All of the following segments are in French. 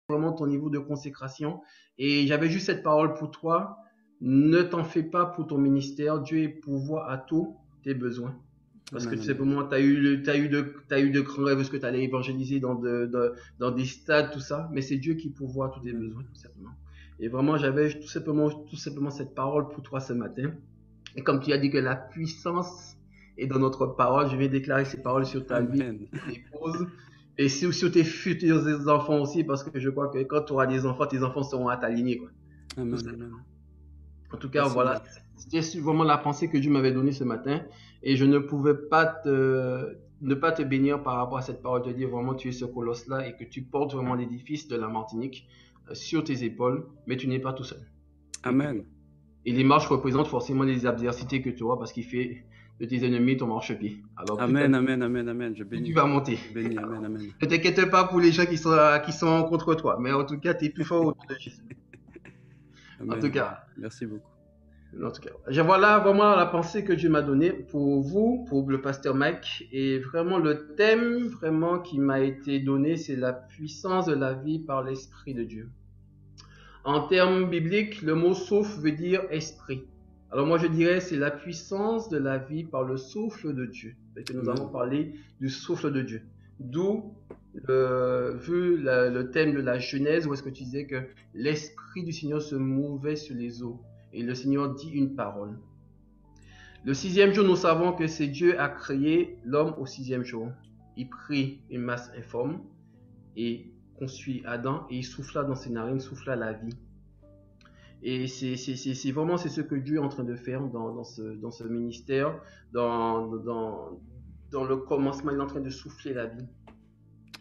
vraiment ton niveau de consécration. Et j'avais juste cette parole pour toi. Ne t'en fais pas pour ton ministère. Dieu est pourvoir à tous tes besoins. Parce que Amen, tout amen. simplement, t'as eu de grands rêves, parce que tu allais évangéliser dans des stades, tout ça. Mais c'est Dieu qui pourvoit à tous tes Amen. besoins, tout simplement. Et vraiment, j'avais tout simplement cette parole pour toi ce matin. Et comme tu as dit que la puissance est dans notre parole, je vais déclarer ces paroles sur ta vie, Amen. sur tes épouse, et sur tes futurs enfants aussi, parce que je crois que quand tu auras des enfants, tes enfants seront à ta lignée, quoi. Tout Amen, ça. amen. En tout cas, Merci voilà, beaucoup. c'était vraiment la pensée que Dieu m'avait donnée ce matin, et je ne pouvais pas ne pas te bénir par rapport à cette parole, te dire vraiment tu es ce colosse-là et que tu portes vraiment l'édifice de la Martinique sur tes épaules, mais tu n'es pas tout seul. Et que Amen. et les marches représentent forcément les adversités que tu auras parce qu'il fait de tes ennemis ton marchepied. Alors Amen, amen, amen, amen. Je plus tu bénis. vas monter. Je bénis. Amen, Alors, amen. ne t'inquiète pas pour les gens qui sont contre toi, mais en tout cas, tu es plus fort au nom de Jésus. En Amen, tout amen. cas, Merci beaucoup. je vois là vraiment la pensée que Dieu m'a donnée pour vous, pour le pasteur Mike. Et vraiment, le thème vraiment qui m'a été donné, c'est la puissance de la vie par l'Esprit de Dieu. En termes bibliques, le mot souffle veut dire esprit. Alors moi je dirais c'est la puissance de la vie par le souffle de Dieu. Et que nous allons Amen. parler du souffle de Dieu. D'où le thème de la Genèse où est-ce que tu disais que l'esprit du Seigneur se mouvait sur les eaux et le Seigneur dit une parole. Le sixième jour, nous savons que c'est Dieu a créé l'homme au sixième jour. Il prit une masse informe et conçut Adam et il souffla dans ses narines, souffla la vie. Et c'est vraiment c'est ce que Dieu est en train de faire dans ce ministère, dans le commencement, il est en train de souffler la vie.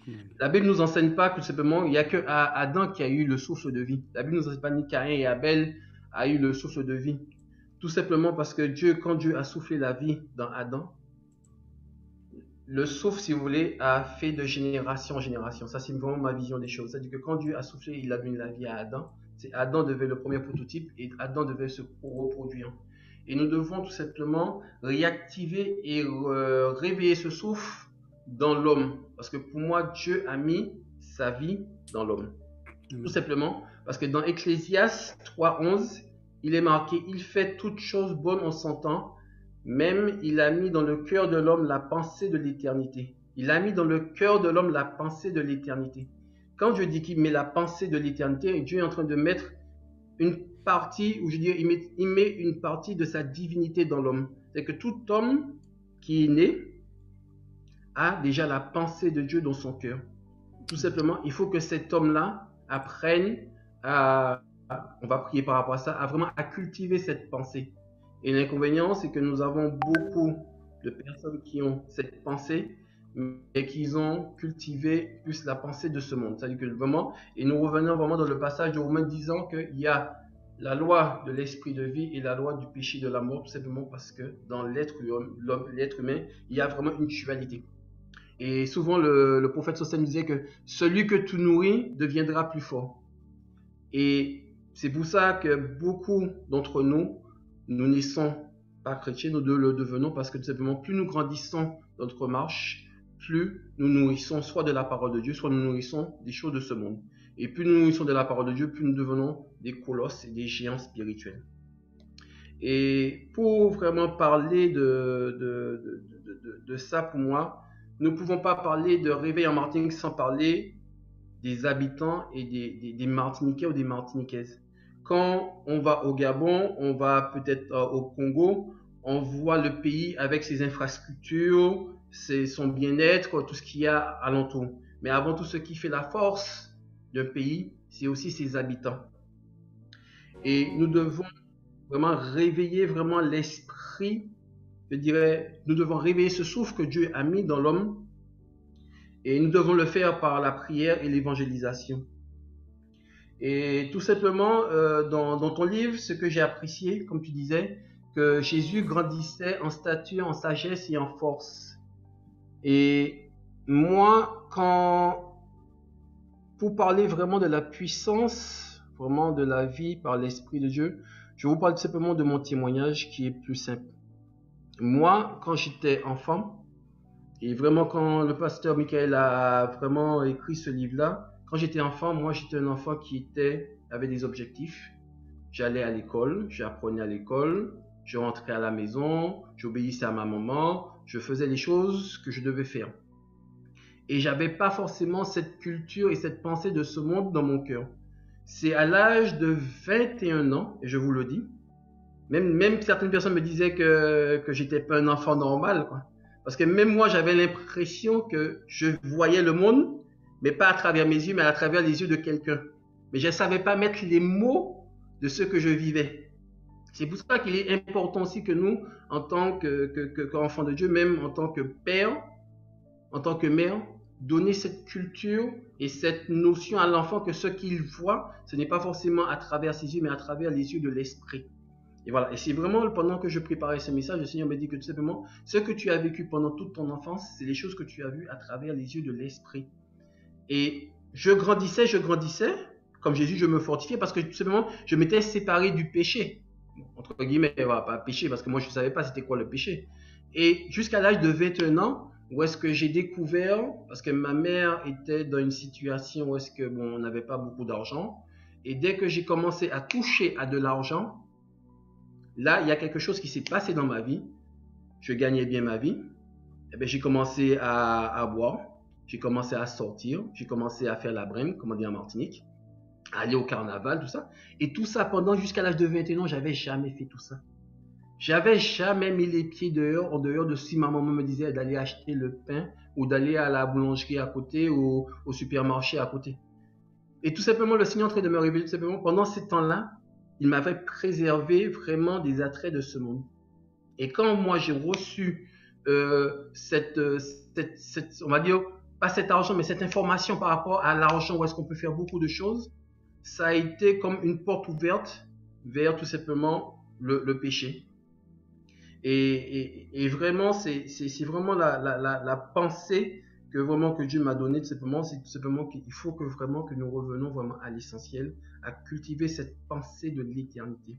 Amen. La Bible ne nous enseigne pas que tout simplement, il n'y a que Adam qui a eu le souffle de vie. La Bible ne nous enseigne pas ni Caïn et Abel a eu le souffle de vie. Tout simplement parce que Dieu, quand Dieu a soufflé la vie dans Adam, le souffle, si vous voulez, a fait de génération en génération. Ça, c'est vraiment ma vision des choses. C'est-à-dire que quand Dieu a soufflé, il a donné la vie à Adam. C'est Adam devait le premier prototype et Adam devait se reproduire. Et nous devons tout simplement réactiver et réveiller ce souffle dans l'homme. Parce que pour moi, Dieu a mis sa vie dans l'homme. Tout Amen. simplement parce que dans Ecclésiaste 3:11, il est marqué, il fait toutes choses bonnes en son temps, même il a mis dans le cœur de l'homme la pensée de l'éternité. Il a mis dans le cœur de l'homme la pensée de l'éternité. Quand Dieu dit qu'il met la pensée de l'éternité, Dieu est en train de mettre une partie, ou je dirais, il met une partie de sa divinité dans l'homme. C'est que tout homme qui est né a déjà la pensée de Dieu dans son cœur. Tout simplement, il faut que cet homme-là apprenne on va prier par rapport à ça, à vraiment à cultiver cette pensée. Et l'inconvénient, c'est que nous avons beaucoup de personnes qui ont cette pensée, mais qui ont cultivé plus la pensée de ce monde. C'est-à-dire que vraiment, et nous revenons vraiment dans le passage de Romains disant qu'il y a la loi de l'esprit de vie et la loi du péché de la mort, tout simplement parce que dans l'être humain, il y a vraiment une dualité. Et souvent, le prophète Sosen disait que celui que tu nourris deviendra plus fort. Et c'est pour ça que beaucoup d'entre nous, nous naissons pas chrétiens, nous le devenons parce que tout simplement, plus nous grandissons dans notre marche, plus nous nourrissons soit de la parole de Dieu, soit nous nourrissons des choses de ce monde. Et plus nous nourrissons de la parole de Dieu, plus nous devenons des colosses et des géants spirituels. Et pour vraiment parler de ça pour moi, nous ne pouvons pas parler de réveil en Martinique sans parler des habitants et des Martiniquais ou des Martiniquaises. Quand on va au Gabon, on va peut-être au Congo, on voit le pays avec ses infrastructures, son bien-être, tout ce qu'il y a alentour. Mais avant tout, ce qui fait la force d'un pays, c'est aussi ses habitants. Et nous devons vraiment réveiller vraiment l'esprit, je dirais, nous devons réveiller ce souffle que Dieu a mis dans l'homme et nous devons le faire par la prière et l'évangélisation. Et tout simplement, dans ton livre, ce que j'ai apprécié, comme tu disais, que Jésus grandissait en stature, en sagesse et en force. Et moi, pour parler vraiment de la puissance, vraiment de la vie par l'Esprit de Dieu, je vous parle tout simplement de mon témoignage qui est plus simple. Moi, quand j'étais enfant, et vraiment quand le pasteur Michael a vraiment écrit ce livre-là, Quand j'étais enfant, moi j'étais un enfant qui avait des objectifs. J'allais à l'école, j'apprenais à l'école, je rentrais à la maison, j'obéissais à ma maman, je faisais les choses que je devais faire. Et j'avais pas forcément cette culture et cette pensée de ce monde dans mon cœur. C'est à l'âge de 21 ans, et je vous le dis, même certaines personnes me disaient que j'étais pas un enfant normal, quoi. Parce que même moi, j'avais l'impression que je voyais le monde, mais pas à travers mes yeux, mais à travers les yeux de quelqu'un. Mais je ne savais pas mettre les mots de ce que je vivais. C'est pour ça qu'il est important aussi que nous, en tant qu'enfants de Dieu, même en tant que père, en tant que mère, donner cette culture et cette notion à l'enfant que ce qu'il voit, ce n'est pas forcément à travers ses yeux, mais à travers les yeux de l'esprit. Et voilà, et c'est vraiment pendant que je préparais ce message, le Seigneur me dit que tout simplement, ce que tu as vécu pendant toute ton enfance, c'est les choses que tu as vues à travers les yeux de l'esprit. Et je grandissais, comme Jésus, je me fortifiais parce que tout simplement, je m'étais séparé du péché. Entre guillemets, voilà, pas péché, parce que moi je ne savais pas c'était quoi le péché. Et jusqu'à l'âge de 21 ans, où est-ce que j'ai découvert, parce que ma mère était dans une situation où est-ce que on n'avait pas beaucoup d'argent, et dès que j'ai commencé à toucher à de l'argent, là, il y a quelque chose qui s'est passé dans ma vie. Je gagnais bien ma vie. Et bien, j'ai commencé à boire. J'ai commencé à sortir. J'ai commencé à faire la brème, comme on dit en Martinique. À aller au carnaval, tout ça. Et tout ça pendant jusqu'à l'âge de 21 ans, j'avais jamais fait tout ça. J'avais jamais mis les pieds dehors, en dehors de si ma maman me disait d'aller acheter le pain ou d'aller à la boulangerie à côté ou au supermarché à côté. Et tout simplement, le Seigneur est en train de me révéler, tout simplement, pendant ces temps-là, il m'avait préservé vraiment des attraits de ce monde. Et quand moi j'ai reçu on va dire, pas cet argent, mais cette information par rapport à l'argent, où est-ce qu'on peut faire beaucoup de choses, ça a été comme une porte ouverte vers tout simplement le péché. Et vraiment, c'est vraiment la pensée que Dieu m'a donnée, tout simplement, c'est tout simplement qu'il faut que vraiment que nous revenons vraiment à l'essentiel, à cultiver cette pensée de l'éternité.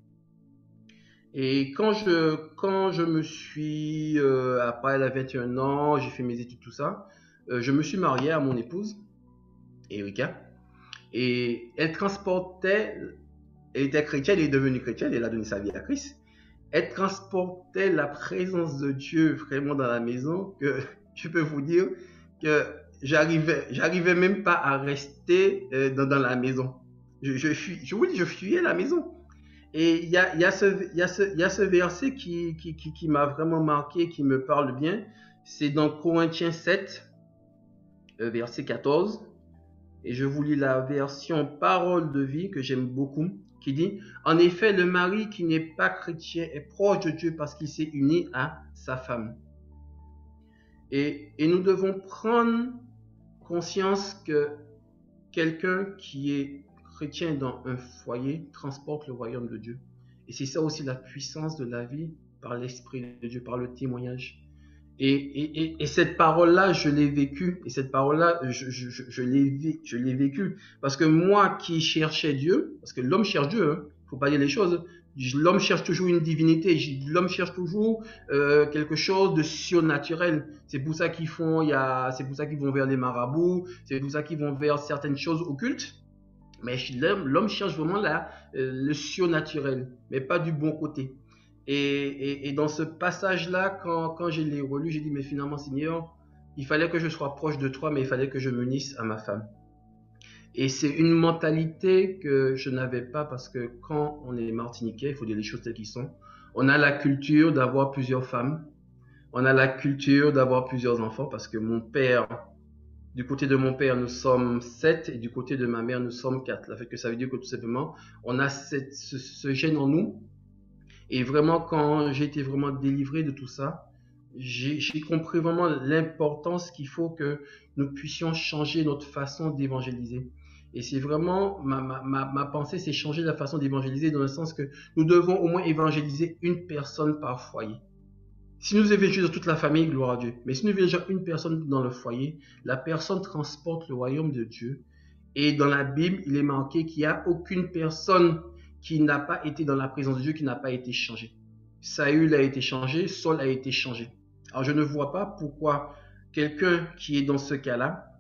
Et quand je me suis, après la 21 ans, j'ai fait mes études, tout ça, je me suis marié à mon épouse, Erika, et elle était chrétienne, elle est devenue chrétienne, elle a donné sa vie à Christ. Elle transportait la présence de Dieu vraiment dans la maison, que je peux vous dire que j'arrivais même pas à rester dans la maison. Je fuyais la maison. Et il y a ce verset qui m'a vraiment marqué, qui me parle bien. C'est dans Corinthiens 7, verset 14. Et je vous lis la version Parole de vie que j'aime beaucoup, qui dit « En effet, le mari qui n'est pas chrétien est proche de Dieu parce qu'il s'est uni à sa femme. » Et nous devons prendre conscience que quelqu'un qui est chrétien dans un foyer transporte le royaume de Dieu. Et c'est ça aussi la puissance de la vie par l'Esprit de Dieu, par le témoignage. Et cette parole-là, je l'ai vécue. Et cette parole-là, je l'ai vécue. Parce que moi qui cherchais Dieu, parce que l'homme cherche Dieu, hein, faut pas dire les choses. L'homme cherche toujours une divinité. L'homme cherche toujours quelque chose de surnaturel. C'est pour ça qu'ils c'est pour ça qu'ils vont vers les marabouts. C'est pour ça qu'ils vont vers certaines choses occultes. Mais l'homme cherche vraiment le surnaturel, mais pas du bon côté. Et dans ce passage-là, quand je l'ai relu, j'ai dit, mais finalement, Seigneur, il fallait que je sois proche de toi, mais il fallait que je m'unisse à ma femme. Et c'est une mentalité que je n'avais pas parce que quand on est martiniquais, il faut dire les choses telles qu'elles sont. On a la culture d'avoir plusieurs femmes. On a la culture d'avoir plusieurs enfants parce que du côté de mon père, nous sommes 7 et du côté de ma mère, nous sommes 4. Ça veut dire que tout simplement, on a ce gène en nous. Et vraiment, quand j'ai été vraiment délivré de tout ça, j'ai compris vraiment l'importance qu'il faut que nous puissions changer notre façon d'évangéliser. Et c'est vraiment, ma pensée, c'est changer la façon d'évangéliser dans le sens que nous devons au moins évangéliser une personne par foyer. Si nous évangélisons toute la famille, gloire à Dieu. Mais si nous évangélisons une personne dans le foyer, la personne transporte le royaume de Dieu. Et dans la Bible, il est marqué qu'il n'y a aucune personne qui n'a pas été dans la présence de Dieu, qui n'a pas été changée. Saül a été changé, Saul a été changé. Alors je ne vois pas pourquoi quelqu'un qui est dans ce cas-là,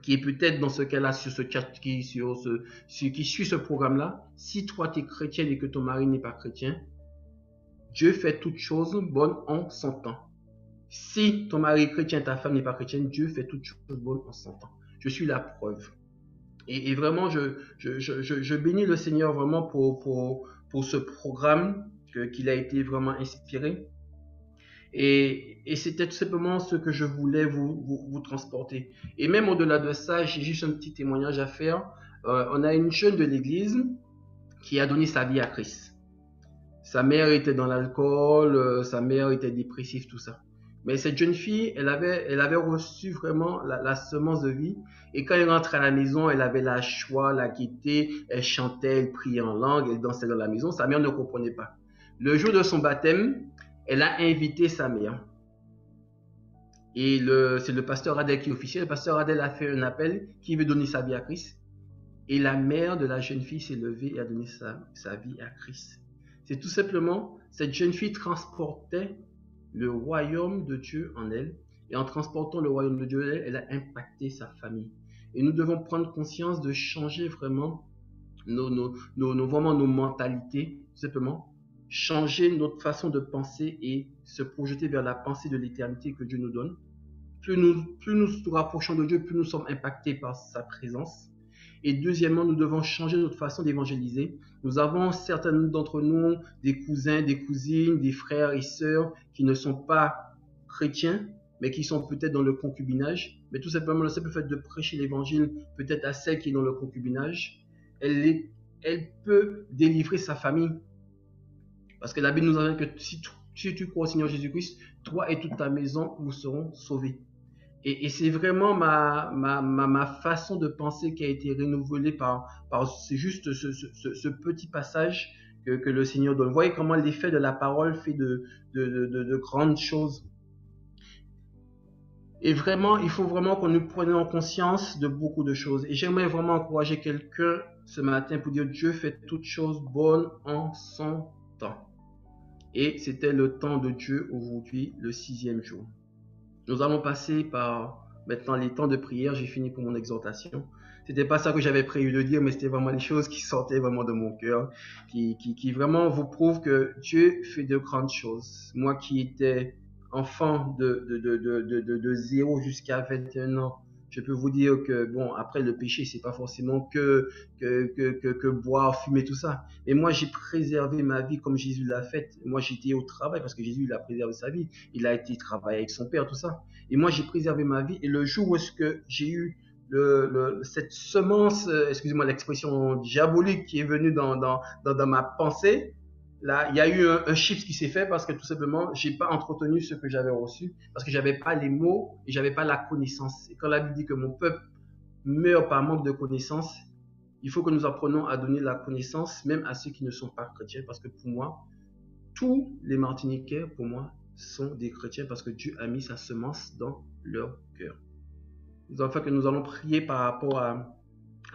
qui est peut-être dans ce cas-là sur ce chat, qui suit ce programme-là, si toi tu es chrétienne et que ton mari n'est pas chrétien, Dieu fait toutes choses bonnes en son temps. Si ton mari est chrétien, ta femme n'est pas chrétienne, Dieu fait toutes choses bonnes en son temps. Je suis la preuve. Et vraiment, je bénis le Seigneur vraiment pour ce programme qu'il a été vraiment inspiré. Et c'était tout simplement ce que je voulais vous transporter. Et même au-delà de ça, j'ai juste un petit témoignage à faire. On a une jeune de l'église qui a donné sa vie à Christ. Sa mère était dans l'alcool, sa mère était dépressive, tout ça. Mais cette jeune fille, elle avait reçu vraiment la semence de vie. Et quand elle rentrait à la maison, elle avait la joie, la gaieté, elle chantait, elle priait en langue, elle dansait dans la maison. Sa mère ne comprenait pas. Le jour de son baptême, elle a invité sa mère. Et c'est le pasteur Adel qui est officiel. Le pasteur Adel a fait un appel qui veut donner sa vie à Christ. Et la mère de la jeune fille s'est levée et a donné sa vie à Christ. C'est tout simplement, cette jeune fille transportait le royaume de Dieu en elle. Et en transportant le royaume de Dieu en elle, elle a impacté sa famille. Et nous devons prendre conscience de changer vraiment vraiment nos mentalités, tout simplement. Changer notre façon de penser et se projeter vers la pensée de l'éternité que Dieu nous donne. Plus nous nous rapprochons de Dieu, plus nous sommes impactés par sa présence. Et deuxièmement, nous devons changer notre façon d'évangéliser. Nous avons certains d'entre nous des cousins, des cousines, des frères et sœurs qui ne sont pas chrétiens, mais qui sont peut-être dans le concubinage. Mais tout simplement, le simple fait de prêcher l'évangile peut-être à celle qui est dans le concubinage, elle peut délivrer sa famille. Parce que la Bible nous enseigne que si tu crois au Seigneur Jésus-Christ, toi et toute ta maison, vous seront sauvés. Et c'est vraiment ma façon de penser qui a été renouvelée par c'est juste ce petit passage que le Seigneur donne. Vous voyez comment l'effet de la parole fait de grandes choses. Et vraiment, il faut vraiment que nous prenions conscience de beaucoup de choses. Et j'aimerais vraiment encourager quelqu'un ce matin pour dire Dieu fait toutes choses bonnes en son temps. Et c'était le temps de Dieu aujourd'hui, le 6e jour. Nous allons passer par maintenant les temps de prière. J'ai fini pour mon exhortation. C'était pas ça que j'avais prévu de dire, mais c'était vraiment les choses qui sortaient vraiment de mon cœur, qui vraiment vous prouvent que Dieu fait de grandes choses. Moi qui étais enfant de 0 jusqu'à 21 ans, je peux vous dire que bon, après le péché, c'est pas forcément que boire, fumer, tout ça. Mais moi, j'ai préservé ma vie comme Jésus l'a fait. Moi, j'étais au travail parce que Jésus, il a préservé sa vie. Il a été travailler avec son Père, tout ça. Et moi, j'ai préservé ma vie. Et le jour où est-ce que j'ai eu cette semence, excusez-moi l'expression diabolique qui est venue dans ma pensée, là, il y a eu un shift qui s'est fait parce que tout simplement, j'ai pas entretenu ce que j'avais reçu parce que j'avais pas les mots et j'avais pas la connaissance. Et quand la Bible dit que mon peuple meurt par manque de connaissance, il faut que nous apprenons à donner la connaissance même à ceux qui ne sont pas chrétiens parce que pour moi, tous les Martiniquais, pour moi, sont des chrétiens parce que Dieu a mis sa semence dans leur cœur. Enfin, que nous allons prier par rapport à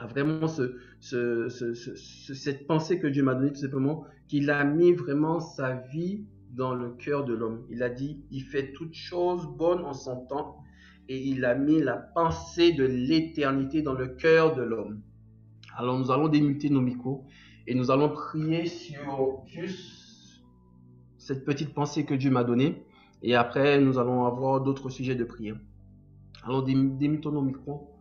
vraiment cette pensée que Dieu m'a donnée, tout simplement, qu'il a mis vraiment sa vie dans le cœur de l'homme. Il a dit, il fait toutes choses bonnes en son temps, et il a mis la pensée de l'éternité dans le cœur de l'homme. Alors nous allons démuter nos micros, et nous allons prier sur juste cette petite pensée que Dieu m'a donnée, et après nous allons avoir d'autres sujets de prière. Alors démutons nos micros.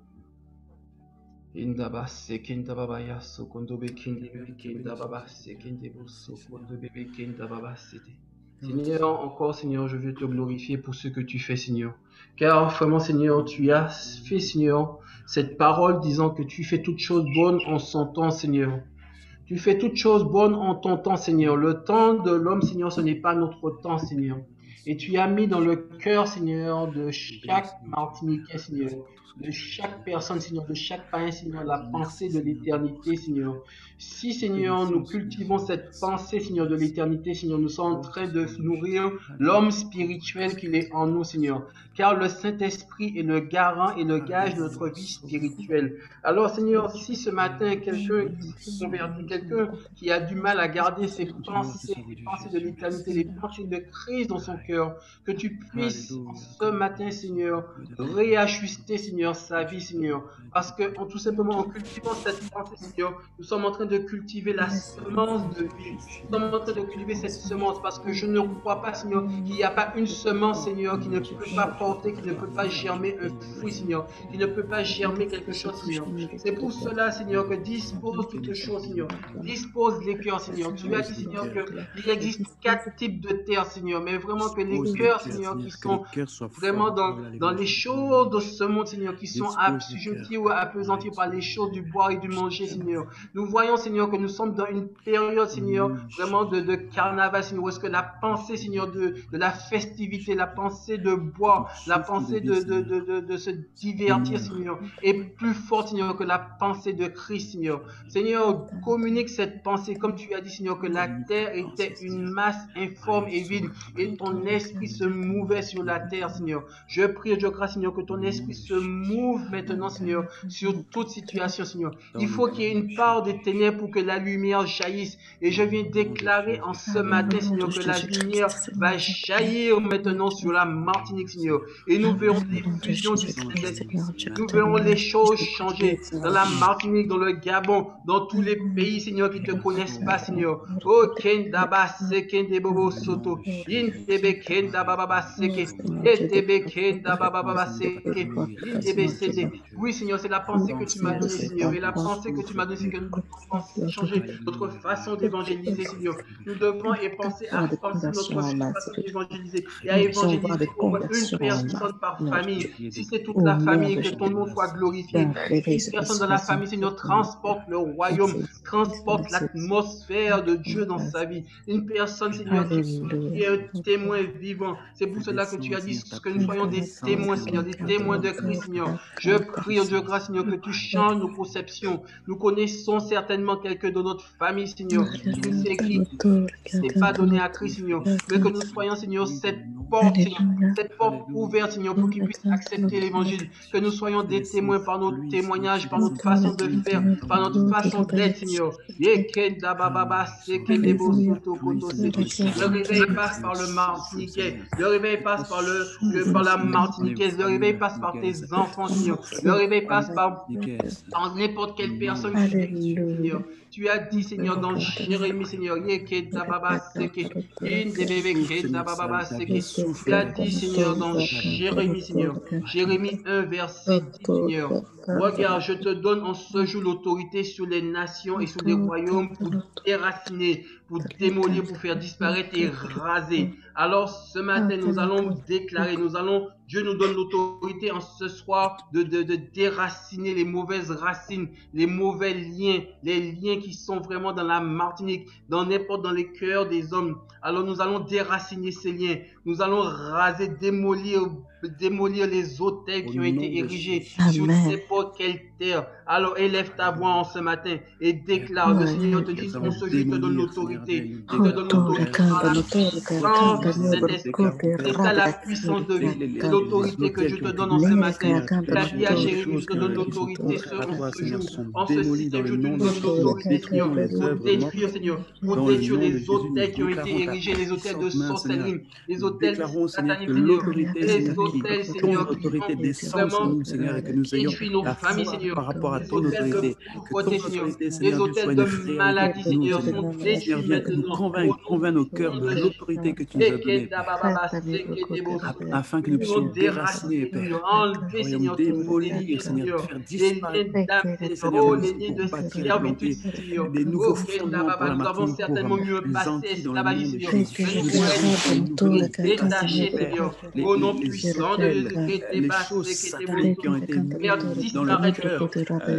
Seigneur, encore Seigneur, je veux te glorifier pour ce que tu fais, Seigneur. Car vraiment, Seigneur, tu as fait, Seigneur, cette parole disant que tu fais toutes choses bonnes en son temps, Seigneur. Tu fais toutes choses bonnes en ton temps, Seigneur. Le temps de l'homme, Seigneur, ce n'est pas notre temps, Seigneur. Et tu as mis dans le cœur, Seigneur, de chaque Martiniquais, Seigneur, de chaque personne, Seigneur, de chaque païen, Seigneur, la pensée de l'éternité, Seigneur. Si, Seigneur, nous cultivons cette pensée, Seigneur, de l'éternité, Seigneur, nous sommes en train de nourrir l'homme spirituel qu'il est en nous, Seigneur. Car le Saint-Esprit est le garant et le gage de notre vie spirituelle. Alors, Seigneur, si ce matin, quelqu'un qui a du mal à garder ses pensées, les pensées de l'éternité, les pensées de Christ dans son cœur, que tu puisses ce matin, Seigneur, réajuster, Seigneur, Seigneur, sa vie, Seigneur. Parce que tout simplement, en cultivant cette pensée, Seigneur, nous sommes en train de cultiver la semence de vie. Nous sommes en train de cultiver cette semence parce que je ne crois pas, Seigneur, qu'il n'y a pas une semence, Seigneur, qui ne peut pas porter, qui ne peut pas germer un fruit, Seigneur, qui ne peut pas germer quelque chose, Seigneur. C'est pour cela, Seigneur, que dispose toutes choses, Seigneur. Dispose les cœurs, Seigneur. Tu as dit, Seigneur, qu'il existe 4 types de terres, Seigneur, mais vraiment que les cœurs, Seigneur, qui sont vraiment dans les choses de ce monde, Seigneur, qui sont assujettis ou appesantis par les choses du boire et du manger, Seigneur. Nous voyons, Seigneur, que nous sommes dans une période, Seigneur, vraiment de carnaval, Seigneur, où est-ce que la pensée, Seigneur, de la festivité, la pensée de boire, la pensée de se divertir, Seigneur, est plus forte, Seigneur, que la pensée de Christ, Seigneur. Seigneur, communique cette pensée, comme tu as dit, Seigneur, que la terre était une masse informe et vide, et ton esprit se mouvait sur la terre, Seigneur. Je prie et je crains, Seigneur, que ton esprit se mouve maintenant, Seigneur, sur toute situation, Seigneur. Il faut qu'il y ait une part des ténèbres pour que la lumière jaillisse. Et je viens déclarer en ce matin, Seigneur, que la lumière va jaillir maintenant sur la Martinique, Seigneur. Et nous verrons l'effusion du Saint-Esprit. Nous verrons les choses changer dans la Martinique, dans le Gabon, dans tous les pays, Seigneur, qui ne te connaissent pas, Seigneur. Oh, Kendaba Sekende Bobo Soto. Intebe Kenda Baba Seke. Etebe Kenda Baba Seke. Intebe Sete. Oui, Seigneur, c'est la pensée que tu m'as donnée, Seigneur. Et la pensée que tu m'as donnée, c'est que nous devons changer notre façon d'évangéliser, Seigneur. Nous devons y penser à penser notre façon d'évangéliser et à évangéliser au moins une personne par famille. Si c'est toute la famille, que ton nom soit glorifié. Une personne dans la famille, Seigneur, transporte le royaume, transporte l'atmosphère de Dieu dans sa vie. Une personne, Seigneur, qui est un témoin vivant. C'est pour cela que tu as dit que nous soyons des témoins, Seigneur, des témoins de Christ, Seigneur. Je prie, oh Dieu grâce, Seigneur, que tu changes nos conceptions. Nous connaissons certainement quelqu'un de notre famille, Seigneur, qui nous écrit, n'est pas donné à Christ, Seigneur, mais que nous soyons, Seigneur, cette porte, Seigneur, cette porte ouverte, Seigneur, pour qu'il puisse accepter l'évangile. Que nous soyons des témoins par nos témoignages, par notre façon de faire, par notre façon d'être, Seigneur. Le réveil passe par le Martiniquais. Le réveil passe par la Martiniquaise. Le réveil passe par tes enfants, Seigneur. Le réveil passe par n'importe quelle personne qui t'écoute, Seigneur. Tu as dit, Seigneur, dans Jérémie, Seigneur, tu as dit, Seigneur, dans Jérémie, Seigneur, Jérémie 1, verset 10, Seigneur. Regarde, je te donne en ce jour l'autorité sur les nations et sur les royaumes pour déraciner, pour démolir, pour faire disparaître et raser. Alors, ce matin, nous allons déclarer, Dieu nous donne l'autorité en ce soir de déraciner les mauvaises racines, les mauvais liens, les liens qui sont vraiment dans la Martinique, dans les cœurs des hommes. Alors, nous allons déraciner ces liens. Nous allons raser, démolir les autels qui ont été érigés sur n'importe quelle terre. Alors élève ta voix en ce matin et déclare, le Seigneur te dit, en ce jour, il te donne l'autorité. Il te donne l'autorité par la puissance du Saint-Esprit. C'est ça la puissance de vie. C'est l'autorité que je te donne en ce matin. Tu as dit à Jérémie, je te donne l'autorité en ce jour. En ce sixième jour, tu nous donnes l'autorité, Seigneur, pour détruire, Seigneur, pour détruire les autels qui ont été érigés, les autels de sorcellerie, les autels sataniques, les autels, Seigneur, qui ont vraiment Seigneur, et que nous ayons détruit nos la familles, foi Seigneur. par rapport à Les ton hôtels de autorité, que pauvreté, ton Seigneur. autorité, Les Seigneur, Dieu, soit hôtels une de réalité maladie, pour nous, Seigneur, Seigneur. sont Seigneur, détruits viens que nous maintenant. convainc nos cœurs de l'autorité que tu nous as donnée, afin que nous puissions déraciner, Père, Enlever, royaume Seigneur, démolir, Seigneur, faire les disparaître, liens d'âme, Seigneur, oh, de les nous liens de pour bâtir et servitude, planter Seigneur. des nouveaux Oh, fondements pour la nous avons Martinique, pour certainement eu un les passé Antilles, dans le esclavagiste, nom de Seigneur. Jésus. Mais nous Nous pouvons venons être détachés, casser, Père, Seigneur. Au nom puissant de Jésus, les choses sataniques qui ont été faire mises dans le disparaître cœur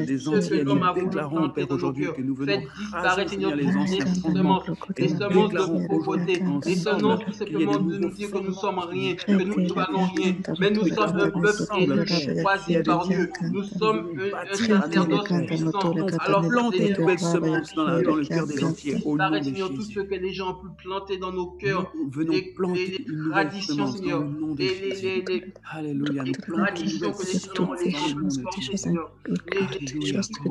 des ce que Antillais. l'homme Nous a voulu déclarons, planter Père, dans nos aujourd'hui cœurs. que nous venons Faites raser, disparaître, Seigneur, Seigneur, les toutes anciens les fondements. Et nous semences de déclarons pauvreté, aujourd'hui les semences ensemble tout qu'il y ait des simplement de nouveaux nous dire que nous sommes fondements rien, qui que nous ne valons rien, mais nous sommes un peuple ensemble, élu, Père, qu'il choisi y a des par Dieu. Nous nous sommes venons un bâtir la nouvelle sacerdoce terre. puissant. Nous Alors, planter une Seigneur, nouvelle semence dans le cœur des Antillais, au nom disparaître, de Seigneur, tout ce Jésus. que les gens ont pu planter dans nos Nous cœurs, venons planter une nouvelle traditions, semence dans Seigneur, le nom de Jésus. les Alléluia. Nous plantons une traditions nouvelle que les Seigneurs ont semence laissées dans le de nom de porter, Jésus. Seigneur, Alléluia. qui vont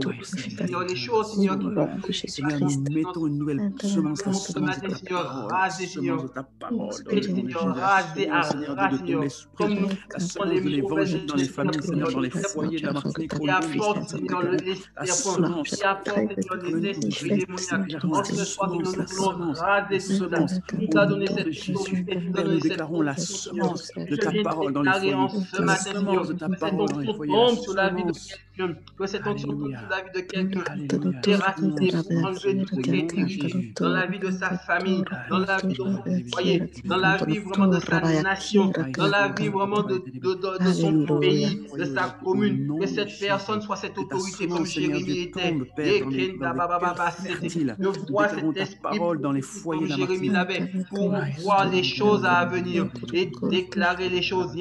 Oui, pousser, Seigneur. Seigneur, les choses, Seigneur, qui vont pousser Seigneur, par nous conséquence. mettons une nouvelle semence, la Nous, ce semence de matin, ta Seigneur, parole, la raser, semence de Seigneur. ta parole dans Et le nom de Seigneur, Jésus, la raser semence, à Seigneur Dieu, ras, de ton Seigneur, esprit, comme nous la prenons les semence de mauvaises l'évangile dans les familles, Seigneur, Seigneur, dans les les foyers de la Martinique, au qui nom de apporte, Jésus, nous Seigneur, déclarons les la serpents, qui semence, apporte, Seigneur, dans le les nom de esprits Jésus, nous démoniaques. déclarons En la ce soir, Seigneur, semence, nous la voulons semence, la raser tout cela. semence, Tu nous au as donné nom cette de Jésus. autorité, tu nous as Père, nous donné cette déclarons la position, Seigneur. semence Et de je ta viens parole dans les déclarer en foyers, ce la matin, Seigneur, semence de ta que cette parole dans les onction foyers, la tombe sur la vie de semence. quelqu'un, que cette onction tombe sur Alléluia. la vie de quelqu'un pour Alléluia. déraciner, pour Semence, enlever tout ce au qui a nom été de ridicule Jésus. dans la vie de sa famille, dans la vie de son foyer, dans la vie vraiment de sa nation, dans la vie vraiment de son pays, de sa Au commune, que nom de cette personne Jésus, soit cette que ta autorité comme semence, Seigneur Dieu, Jérémie était. tombe, Père, dans des terres fertiles. Je Nous vois déclarons cet ta esprit parole dans les prophétique foyers comme de la Jérémie Martinique. l'avait pour voir les choses à venir et déclarer les choses. Dans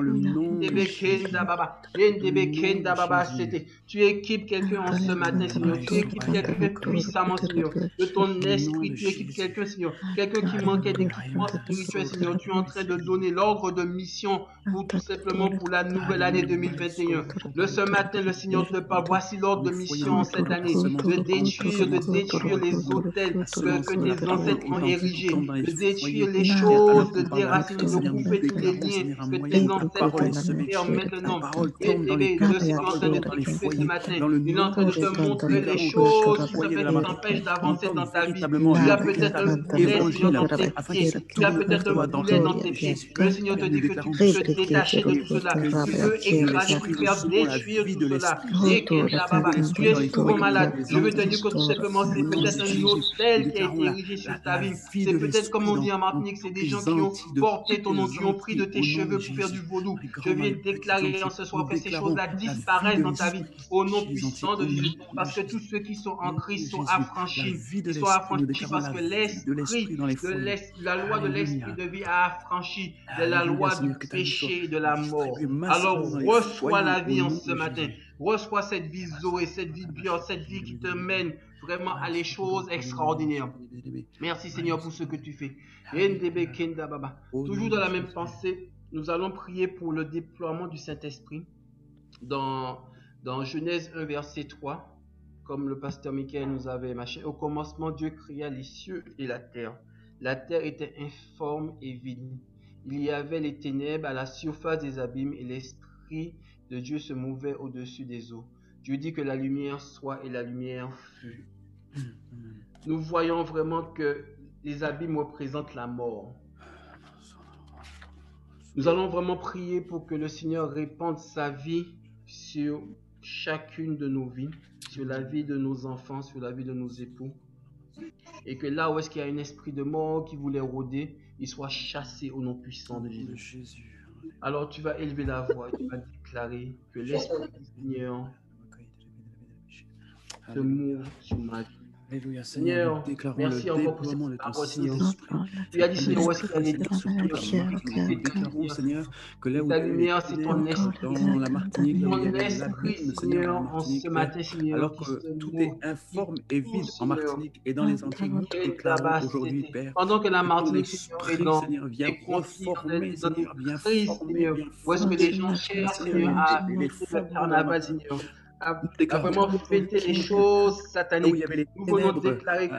le nom de Jésus. Dans le nom de Jésus. Tu équipes quelqu'un en ce matin, Seigneur. Tu équipes quelqu'un puissamment, Seigneur. De ton esprit, tu équipes quelqu'un, Seigneur. Quelqu'un qui manquait d'équipement spirituel, Seigneur. Tu es en train de donner l'ordre de mission pour tout simplement pour la nouvelle année 2021. Ce matin, le Seigneur te parle. Voici l'ordre de mission en cette année. De détruire les hôtels que tes ancêtres ont érigés. De détruire les choses, de déraciner, de couper tous les liens que tes ancêtres ont fait maintenant. Et le Seigneur est en train de t'équiper ce matin. Il est en train de te montrer les choses qui t'empêchent d'avancer dans ta vie. Tu as peut-être un boulet, Seigneur, dans tes pieds. Tu as peut-être un boulet dans tes pieds. Le Seigneur te dit que tu peux te détacher de tout cela. Tu peux écraser, tu peux faire détruire tout cela. Et tu es souvent malade. Je veux te dire que tout simplement, c'est peut-être un hôtel qui a été érigé sur ta vie. C'est peut-être, comme on dit en Martinique, c'est des gens qui ont porté ton nom, qui ont pris de tes cheveux pour faire du vaudou. Je viens déclarer en ce soir que ces choses-là disparaissent dans ta vie au nom puissant de Jésus. Parce que tous ceux qui sont en Christ sont affranchis. Ils sont affranchis parce que la loi de l'esprit de vie a affranchi de la loi du péché et de la mort. Alors reçois la vie en ce matin. Reçois cette vie Zoé, cette vie pure, cette vie qui te mène vraiment à les choses extraordinaires. Merci Seigneur pour ce que tu fais. Toujours dans la même pensée, nous allons prier pour le déploiement du Saint-Esprit dans Genèse 1, verset 3. Comme le pasteur Michael nous avait marché. Au commencement, Dieu créa les cieux et la terre. La terre était informe et vide. Il y avait les ténèbres à la surface des abîmes et l'Esprit de Dieu se mouvait au-dessus des eaux. Dieu dit que la lumière soit et la lumière fut. Nous voyons vraiment que les abîmes représentent la mort. Nous allons vraiment prier pour que le Seigneur répande sa vie sur chacune de nos vies, sur la vie de nos enfants, sur la vie de nos époux. Et que là où est-ce qu'il y a un esprit de mort qui voulait rôder, il soit chassé au nom puissant de Jésus. Alors tu vas élever la voix et tu vas déclarer que l'Esprit du Seigneur se mouve sur ma vie. Alléluia, Seigneur, merci encore pour cette parole, Seigneur. Tu as dit, Seigneur, où est-ce qu'il y a les nous déclarons, Seigneur, que là où ta lumière, c'est ton esprit. dans la Martinique, là où il y Ton avait esprit, l'abîme, Seigneur, en en ce matin, Seigneur, alors que tout est informe et vide en Martinique et dans les Antilles, nous déclarons aujourd'hui, Père, pendant que la ton Martinique, Seigneur, est dans Seigneur, viens reformer, Seigneur, viens crise, Seigneur, où est-ce que les gens cherchent, Seigneur, à fêter le carnaval, Seigneur, à vraiment fêter les choses sataniques. Là où il y avait les ténèbres,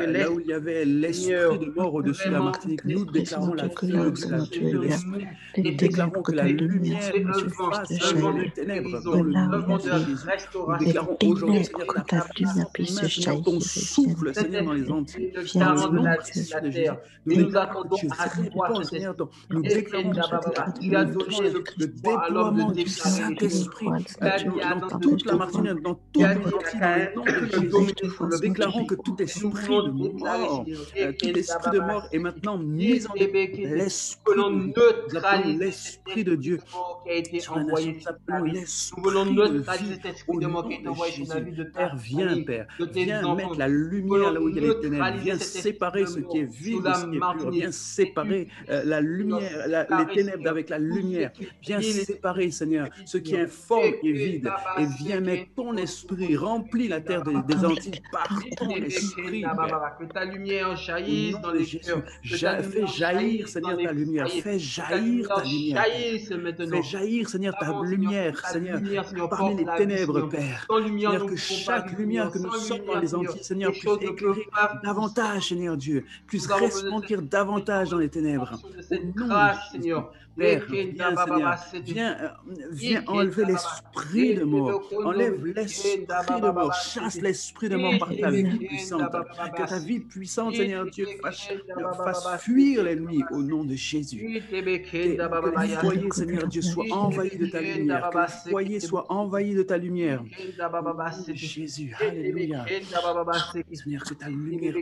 là où il y avait l'esprit de mort au-dessus de la Martinique, nous déclarons la vie de Dieu, la vie de l'esprit. Nous déclarons que la lumière surface dans les ténèbres, dans le nom de Jésus. Nous déclarons aujourd'hui, Seigneur, ta puissance, Seigneur, ton souffle, Seigneur, dans les Antilles. Dans le nom précieux de Jésus, nous déclarons que tu réponds, Seigneur, nous déclarons le déploiement du Saint-Esprit dans toute la Martinique, dans toute l'Antilles, dans le nom de Jésus. Nous déclarons que tout esprit de mort est maintenant mis en l'esprit de Dieu sur la nation. Nous appelons l'esprit de vie. Père, viens, Père, viens mettre la lumière là où il y a les ténèbres, viens séparer ce qui est vide de ce qui est pur, viens séparer la lumière, les ténèbres avec la lumière, viens séparer, Seigneur, ce qui est informe et vide, et viens mettre ton esprit, remplis la terre des Antilles par ton esprit, Père. Que ta lumière Au nom jaillisse dans de les Jésus, cœurs. Que ta fais lumière jaillir, jaillisse dans Seigneur, les ta lumière. foyers. Fais Que ta jaillir ta lumière lumière, Père. jaillisse Fais maintenant. jaillir, Seigneur, ta Avant, Seigneur, que lumière, ta Seigneur, lumière, Seigneur, parmi porte les la vie, ténèbres, Seigneur. Père. Sans lumière, Seigneur, nous que ne pouvons pas chaque vivre, lumière Seigneur. que nous Sans sommes dans lumière, les Seigneur, Antilles, les Seigneur, puisse choses ne peuvent éclairer pas fonctionner. davantage, Seigneur Dieu, puisse Nous avons besoin de resplendir cette davantage dans les ténèbres. de Au cette nom de grâce, Jésus. Seigneur. Père, viens, Seigneur, viens enlever l'esprit de mort, enlève l'esprit de mort, chasse l'esprit de mort par ta vie puissante, que ta vie puissante, Seigneur Dieu, fasse fuir l'ennemi au nom de Jésus. Que les foyers, Seigneur Dieu, soient envahis de ta lumière, que les foyers soient envahis de ta lumière. Au nom de Jésus, alléluia. Seigneur, que ta lumière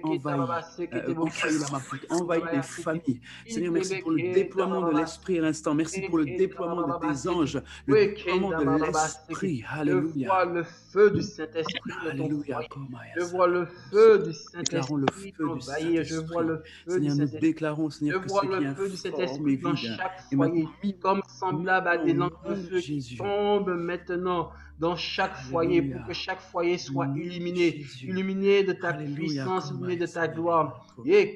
envahit les familles. Seigneur, merci pour le déploiement de l'Esprit à l'instant. Merci pour le déploiement de tes anges, le déploiement de l'Esprit. Alléluia. Je vois le feu du Saint-Esprit dans ton Alléluia. foyer. Je vois le feu du Déclarons le Saint-Esprit feu du envahir. Je vois le feu du Seigneur, nous Saint-Esprit. déclarons, Je Seigneur, que vois ce qui est le feu du informe est Saint-Esprit dans vide. chaque Et foyer, maintenant, comme semblable à des au langues de nom de feu qui Jésus. tombent maintenant dans chaque foyer, Alléluia. pour que chaque foyer soit Au nom de illuminé, Jésus. illuminé de ta Alléluia. puissance, illuminé de ta Seigneur. gloire.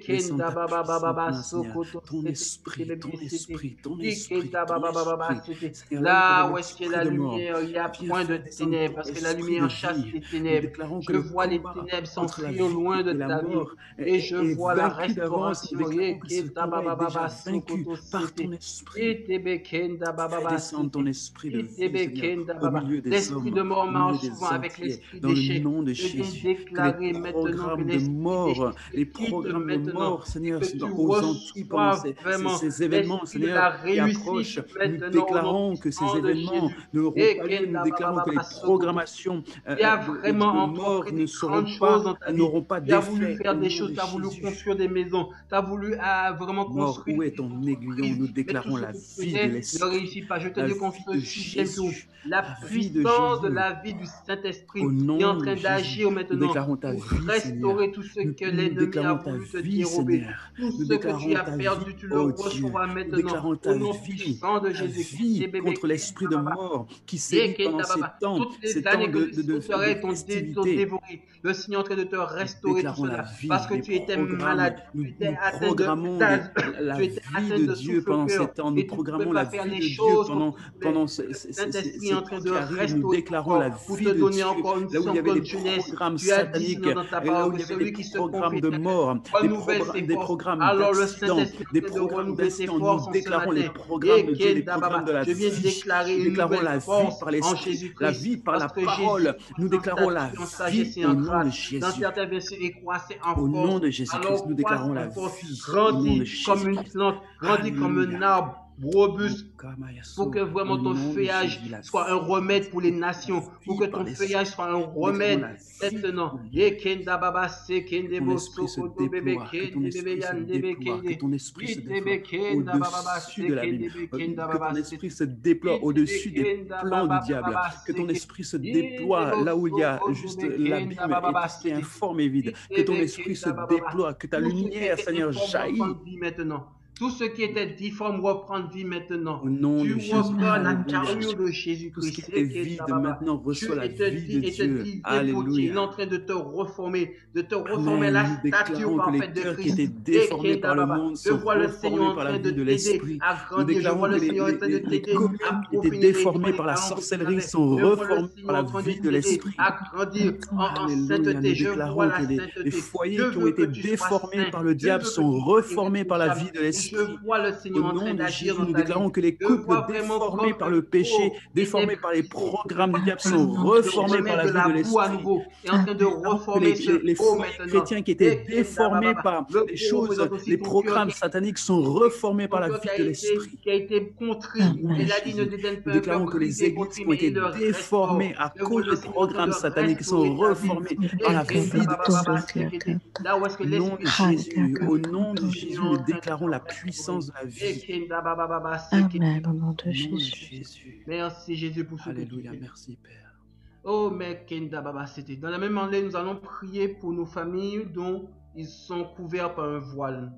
Descends ta puissante main, Seigneur. Ton esprit, ton esprit, ton esprit, ton esprit. Seigneur, Là où est-ce qu'il y a l'esprit la de mort, lumière, il n'y a viens point de faire descendre ténèbres, ton parce que la esprit de lumière chasse vie. les Nous ténèbres. déclarons que Je le vois les combat ténèbres entre la s'enfuir vie loin de et la ta vie. mort Et je est vois la vaincu d'avance. Nous restauration. déclarons que ce combat est déjà vaincu par ton esprit. Fais descendre ton esprit de vie, Seigneur, au milieu des L'esprit hommes, de mort au marche milieu souvent des avec entiers, l'esprit dans le d'échec. nom de Je viens Jésus. Que les déclarer maintenant que programmes de l'esprit mort, d'échec les te quitte programmes de maintenant mort, et Seigneur, que tu aux Antilles pendant reçois vraiment ces événements, l'esprit de Seigneur, la qui réussite approchent, nous maintenant au nom déclarons que ces puissant de événements Jésus. n'auront Et pas lieu. Nous déclarons que les programmations tu as de vraiment mort entrepris ne des seront grandes choses pas, dans ta vie. n'auront pas Tu as voulu d'effet faire au des nom choses, de tu as voulu Jésus. construire des maisons, tu as voulu vraiment Mort, construire où est des ton aiguillon? entreprises, Nous mais tout déclarons ce la que tu vie de faisais ne l'Esprit, réussit pas. Je te la dis qu'on vie ce de 6e jour, Jésus, la la vie de puissance de Jésus. la vie du Au Saint-Esprit est en nom de train Jésus, d'agir nous maintenant déclarons ta pour vie, Seigneur. restaurer tout ce que Nous l'ennemi a déclarons ta voulu te vie, dérober. Seigneur. Tout Nous ce que tu déclarons as ta vie, perdu, tu le ô Dieu. recevras Nous maintenant déclarons au ta nom vie, puissant de Jésus. contre l'esprit de mort qui sévit pendant Toutes les années que les de sauterelles t'ont festivité. dévoré, le Seigneur est en train de te Nous restaurer tout déclarons la cela vie, parce que les tu étais programmes, malade, tu étais nous atteint programmons la tu étais vie atteint de de Dieu pendant ces souffle-cœur temps, nous et tu ne pouvais programmons pas la faire vie les de Dieu choses comme tu voulais. pendant Le Saint-Esprit est ces en train temps de qui arrivent, nous restaurer ton déclarons la corps pour te vie de donner Dieu, là où il y avait des encore jeunesse. programmes Tu as dit, sataniques, Seigneur, dans ta et là parole où que il y avait des celui qui se programmes confie de mort, renouvelle ses des forces. programmes Alors le d'accident, Saint-Esprit des est en train de programmes renouveler tes d'incidents, nous forces en ce déclarons les matin. programmes de Dieu, les programmes de la Je viens vie, déclarer nous une déclarons nouvelle la vie force par en l'esprit, la Jésus-Christ. vie par Parce la que Jésus parole, nous croissait en déclarons la stature, en vie sagesse et au en nom de grâce. Dans Jésus. certaines versions, il croissait en Au nom force. de Jésus-Christ, nous Alors croisse déclarons en la force, vie au nom de grandis comme une Jésus-Christ. plante, grandis comme un Alléluia. arbre robuste pour que Okamayaso, dans vraiment le ton nom de feuillage Jésus, la soit un vie par remède pour les l'esprit, la nations, pour vie que par ton feuillage l'esprit. soit un Nous déclarons remède la vie maintenant. pour Dieu. Ekenda baba Que ton sekendebo esprit se sokoto bebe déploie, que ton kende bebe esprit se yandebe déploie, que kende. ton esprit se déploie Itebe kenda baba au-dessus de la Bible, sekendebe kenda que ton baba esprit sete. se déploie Itebe au-dessus des kenda plans du baba diable, baba que ton seke. esprit se déploie Indebo là où il y a sokoto juste be kenda l'abîme et baba tout ce qui est sete. informe et vide, que ton Itebe esprit se kenda baba. déploie, que ta Tout ce qui lumière, était Seigneur, informe reprend jaillit vie maintenant. Tout ce qui était difforme reprend vie maintenant. au nom Tu de Jésus. reprends la Alléluia. carrure de Tout ce qui Jésus-Christ. était vide maintenant Tu reçoit la et te vie de dit et te Dieu. dit dépotier. Il est Alléluia. en train de te reformer Amen. la Nous stature déclarons que les parfaite de cœurs qui Christ. étaient déformés par le monde Je sont vois le Seigneur reformés en par la train de vie de t'aider l'Esprit. à Nous grandir. Je vois déclarons le que Seigneur en train de les t'aider à communes qui étaient peaufiner déformées les par la talents que tu sorcellerie avais. sont Je vois le reformées par Seigneur la en train de vie de t'aider l'Esprit. à grandir en Alléluia. Nous sainteté. Je vois déclarons la que les sainteté. Je foyers qui ont veux que été tu sois déformés saint. par le Je diable veux que sont tu sois reformés par la irréprochable. vie de Et je l'Esprit. vois le Au Seigneur en train nom de d'agir Jésus, dans nous ta vie. déclarons que les Je couples vois vraiment déformés comme par le le péché, pot était déformés par les brisé. Le programmes du diable Seigneur sont de reformés par remettre la de vie la de boue à l'Esprit. nouveau et en train de Déclarons que reformer ce les pot foyers maintenant. chrétiens qui étaient déformés par Le les pot choses, représente aussi les programmes sataniques sont reformés par la vie de l'Esprit. qui a été Au contrit. nom de Et la ligne Jésus, ne dédaine nous pas un cœur déclarons que les brisé, églises contrit, qui ont mais été il le restaure. déformées à Je vois cause le de Seigneur en train de programmes sataniques sont restaurer ta vie. reformés par la vie de l'Esprit. Là où est-ce que Au nom de l'Esprit Jésus, au nom le de Seigneur Jésus, est nous en train de déclarons te la restaurer. puissance de la vie. Amen, au nom de Au nom de Jésus. Jésus. Merci Jésus pour ce que tu Alléluia, fais. merci Père. Oh, mais Kenda Baba, c'était. Dans la même année, nous allons prier pour nos familles dont ils sont couverts par un voile.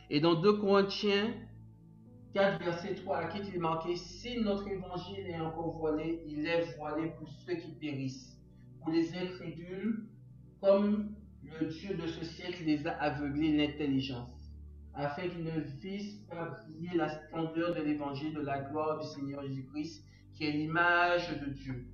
Et dans 2 Corinthiens 4, verset 3 à qui il est marqué: si notre évangile est encore voilé, il est voilé pour ceux qui périssent, pour les incrédules, comme le Dieu de ce siècle les a aveuglés l'intelligence, afin qu'ils ne vissent pas briller la splendeur de l'évangile de la gloire du Seigneur Jésus-Christ, qui est l'image de Dieu.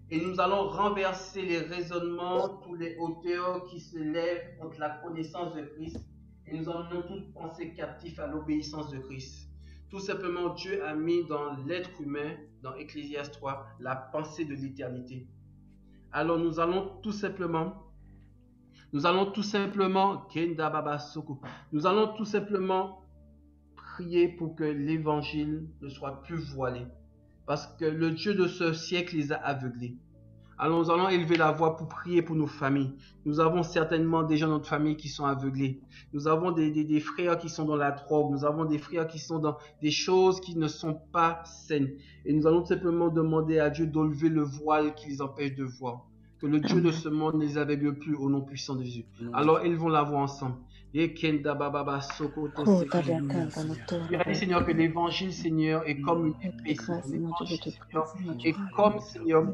Et nous allons renverser les raisonnements, tous les hauteurs qui se lèvent contre la connaissance de Christ, et nous emmenons toute pensée captive à l'obéissance de Christ. Tout simplement, Dieu a mis dans l'être humain, dans Ecclésiaste 3, la pensée de l'éternité. Alors nous allons tout simplement prier pour que l'évangile ne soit plus voilé, parce que le Dieu de ce siècle les a aveuglés. Alors nous allons élever la voix pour prier pour nos familles. Nous avons certainement des gens dans notre famille qui sont aveuglés. Nous avons des frères qui sont dans la drogue. Nous avons des frères qui sont dans des choses qui ne sont pas saines. Et nous allons simplement demander à Dieu d'enlever le voile qui les empêche de voir. Que le Dieu de ce monde ne les aveugle plus au nom puissant de Jésus. Alors élevons la voix ensemble. Seigneur, que l'évangile, Seigneur, est comme une épée, et comme, Seigneur,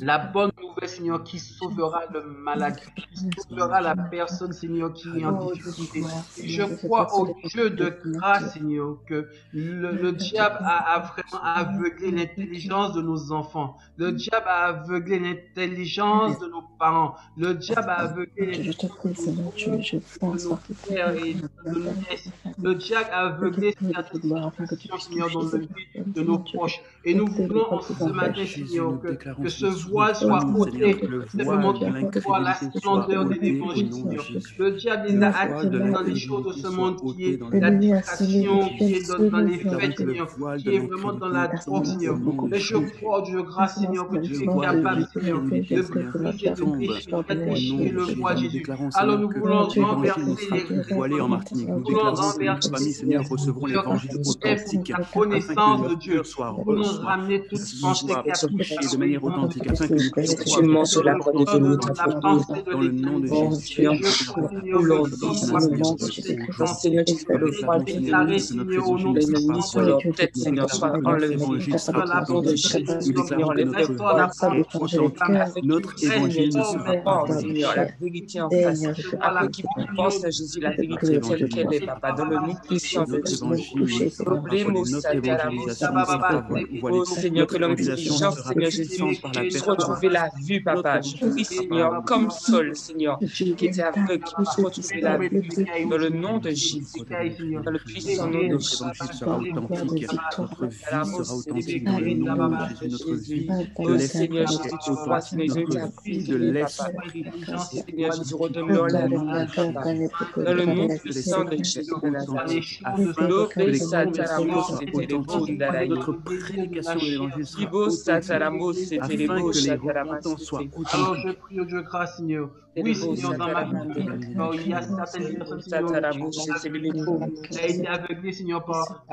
la bonne nouvelle, Seigneur, qui sauvera le malade, qui sauvera la personne, Seigneur, qui est en difficulté. Je crois au Dieu de grâce, Seigneur, que le diable a vraiment aveuglé l'intelligence de nos enfants. Le diable a aveuglé l'intelligence de nos parents. Le diable a aveuglé l'intelligence de nos pères et de nos nièces. Le diable a aveuglé certaines situations, Seigneur, dans la vie de nos proches. Et nous voulons en ce matin, Seigneur, que ce voile soit ôté, simplement pour voir la splendeur de l'évangile, Seigneur. Le diable les a attirés dans les choses de ce monde, qui est la distraction, qui est dans les fêtes, Seigneur, qui est vraiment dans la drogue, Seigneur. Mais je crois, Dieu de grâce, Seigneur, que tu es capable, Seigneur, de briser, de déchirer le voile, Jésus. Alors nous voulons renverser les voilés en Martinique. Nous déclarons que nos familles, Seigneur, recevront l'évangile authentique, la connaissance de Dieu. Nous voulons ramener toute pensée de manière authentique, afin que nous puissions sur la croix de Dieu, nous dans le nom de Jésus. Seigneur, tu fais le voile de les ennemis sur leur tête, Seigneur, soit enlevé par la peau de Jésus, Seigneur, enlève le voile, notre évangile ne sera pas, Seigneur, la vérité en face, afin qu'ils pensent à Jésus, la vérité telle qu'elle est, Papa, dans le nom puissant de Jésus. Oh Seigneur, que l'homme diligent, Seigneur Jésus, puisse retrouver la vue, Papa. Je prie, Seigneur, comme Saul, Seigneur, qui était aveugle, qui puisse retrouver la vue dans le nom de Jésus, dans le puissant nom de Jésus. Notre vie sera authentique dans le nom de Jésus. Oh Seigneur Jésus, tu vois, Seigneur Jésus, ta vie de l'Esprit. Seigneur Jésus, redonne-leur la vie, Papa, dans le nom puissant de Jésus de Nazareth. Notre prédication de l'évangile sera authentique, afin que les repentants soient authentiques. Alors je prie au Dieu grâce, Seigneur. Oui, Seigneur, dans ma vie, il y a certaines personnes, Seigneur, qui a été aveuglée, Seigneur, par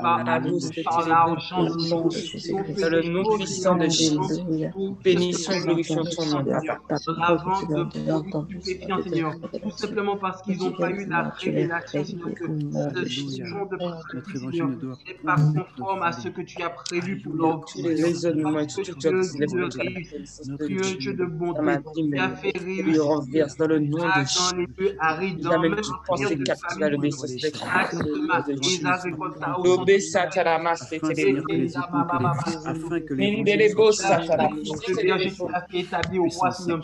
l'argent, dans le nom puissant de Jésus. Bénissons et glorifions ton nom, Papa. La vente de stupéfiants, Seigneur, tout simplement parce qu'ils n'ont pas eu la révélation, Seigneur, que ce genre de pratique, Seigneur, n'est pas conforme à ce que tu as prévu pour leur vie. Les raisonnements et tout Dieu de bonté, qui a fait réussir dans le nom de Jésus. Dans les lieux arides, dans même pensée captive à l'obéissance de Christ. Afin que établi au roi, Seigneur.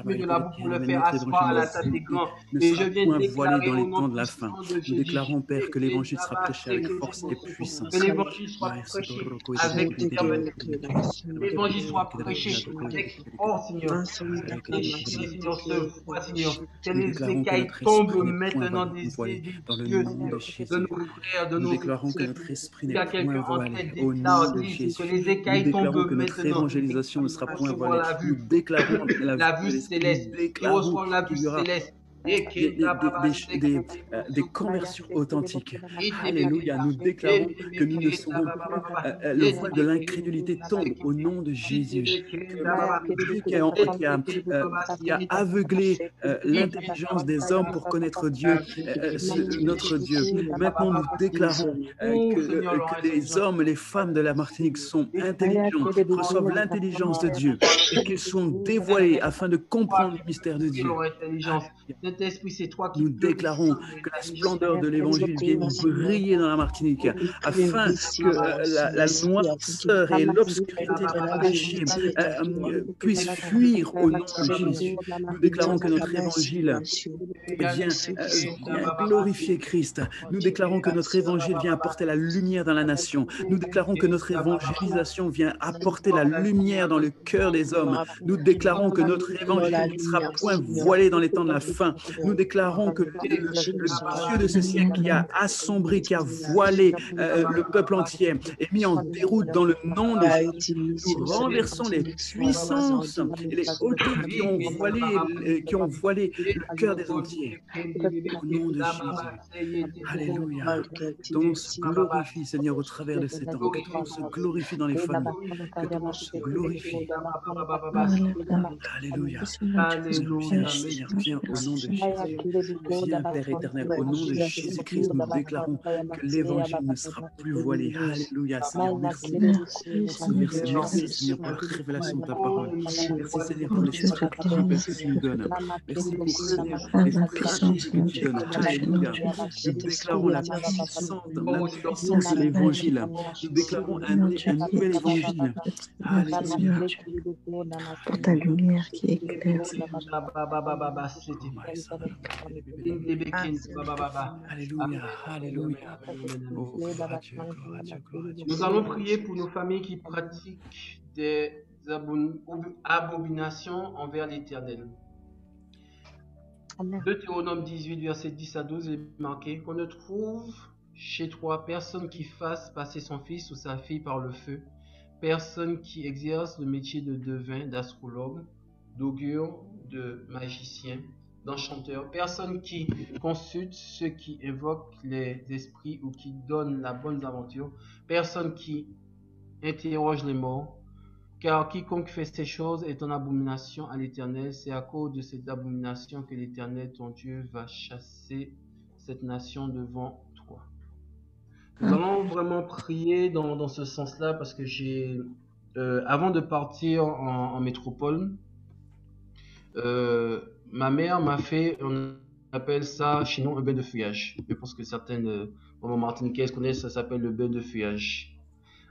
De la boue pour le faire asseoir à la table des grands. Et je viens déclarer au nom de la fin. Nous déclarons, Père, que l'évangile sera prêché avec force et puissance. Que l'évangile soit prêché avec détermination. L'évangile soit prêché avec force, Seigneur. Seigneur, ce voie, Seigneur. Que les écailles tombent maintenant des yeux de nos frères, de nos déclarons que notre esprit n'est point voilé au nom de Jésus. Que les écailles tombent que notre évangélisation ne sera point voilée. Nous déclarons la vue céleste. Nous reçoivons la vue céleste. des conversions authentiques. Alléluia, nous déclarons que nous ne serons plus, le voile de l'incrédulité tombe au nom de Jésus. Dieu qui a aveuglé l'intelligence des hommes pour connaître Dieu, notre Dieu. Maintenant, nous déclarons que les hommes, les femmes de la Martinique sont intelligents, reçoivent l'intelligence de Dieu et qu'ils sont dévoilés afin de comprendre le mystère de Dieu. Nous déclarons que la splendeur de l'Évangile vienne briller dans la Martinique afin que la noirceur et l'obscurité du péché puissent fuir au nom de Jésus. Nous déclarons que notre Évangile vient glorifier Christ. Nous déclarons que notre Évangile vient apporter la lumière dans la nation. Nous déclarons que notre évangélisation vient apporter la lumière dans le cœur des hommes. Nous déclarons que notre Évangile ne sera point voilé dans les temps de la fin. Nous déclarons que le Dieu de ce siècle qui a assombri, qui a voilé le peuple entier est mis en déroute dans le nom de Jésus. Nous renversons les puissances et les hauteurs qui ont voilé le cœur des entiers. Au nom de Jésus. Alléluia. Ton nom se glorifie, Seigneur, au travers de ces temps. Que ton nom se glorifie dans les familles. Que ton nom se glorifie. Alléluia. Viens, Seigneur, viens au nom de Jésus. Viens, Père éternel, au nom de Jésus-Christ, nous déclarons que l'Évangile ne sera plus voilé. Alléluia, Seigneur. Merci. Merci, Seigneur, pour la révélation de ta parole. Merci, Seigneur, pour les stratégies que tu nous donnes. Merci pour les stratégies que tu donnes. Alléluia. Nous déclarons la puissance de l'Évangile. Nous déclarons un nouvel Évangile. Alléluia. Pour ta lumière qui éclaire. Alléluia, alléluia. Nous allons prier pour nos familles qui pratiquent des abominations envers l'Éternel. Deutéronome 18, verset 10 à 12 est marqué qu'on ne trouve chez toi personne qui fasse passer son fils ou sa fille par le feu, personne qui exerce le métier de devin, d'astrologue, d'augure, de magicien, d'enchanteur, personne qui consulte ceux qui invoquent les esprits ou qui donnent la bonne aventure, personne qui interroge les morts, car quiconque fait ces choses est en abomination à l'Éternel. C'est à cause de cette abomination que l'Éternel, ton Dieu, va chasser cette nation devant toi. Nous allons vraiment prier dans ce sens-là parce que avant de partir en métropole, ma mère m'a fait, on appelle ça chez nous un bain de feuillage. Je pense que certaines mamans martiniquaises connaissent, ça s'appelle le bain de feuillage.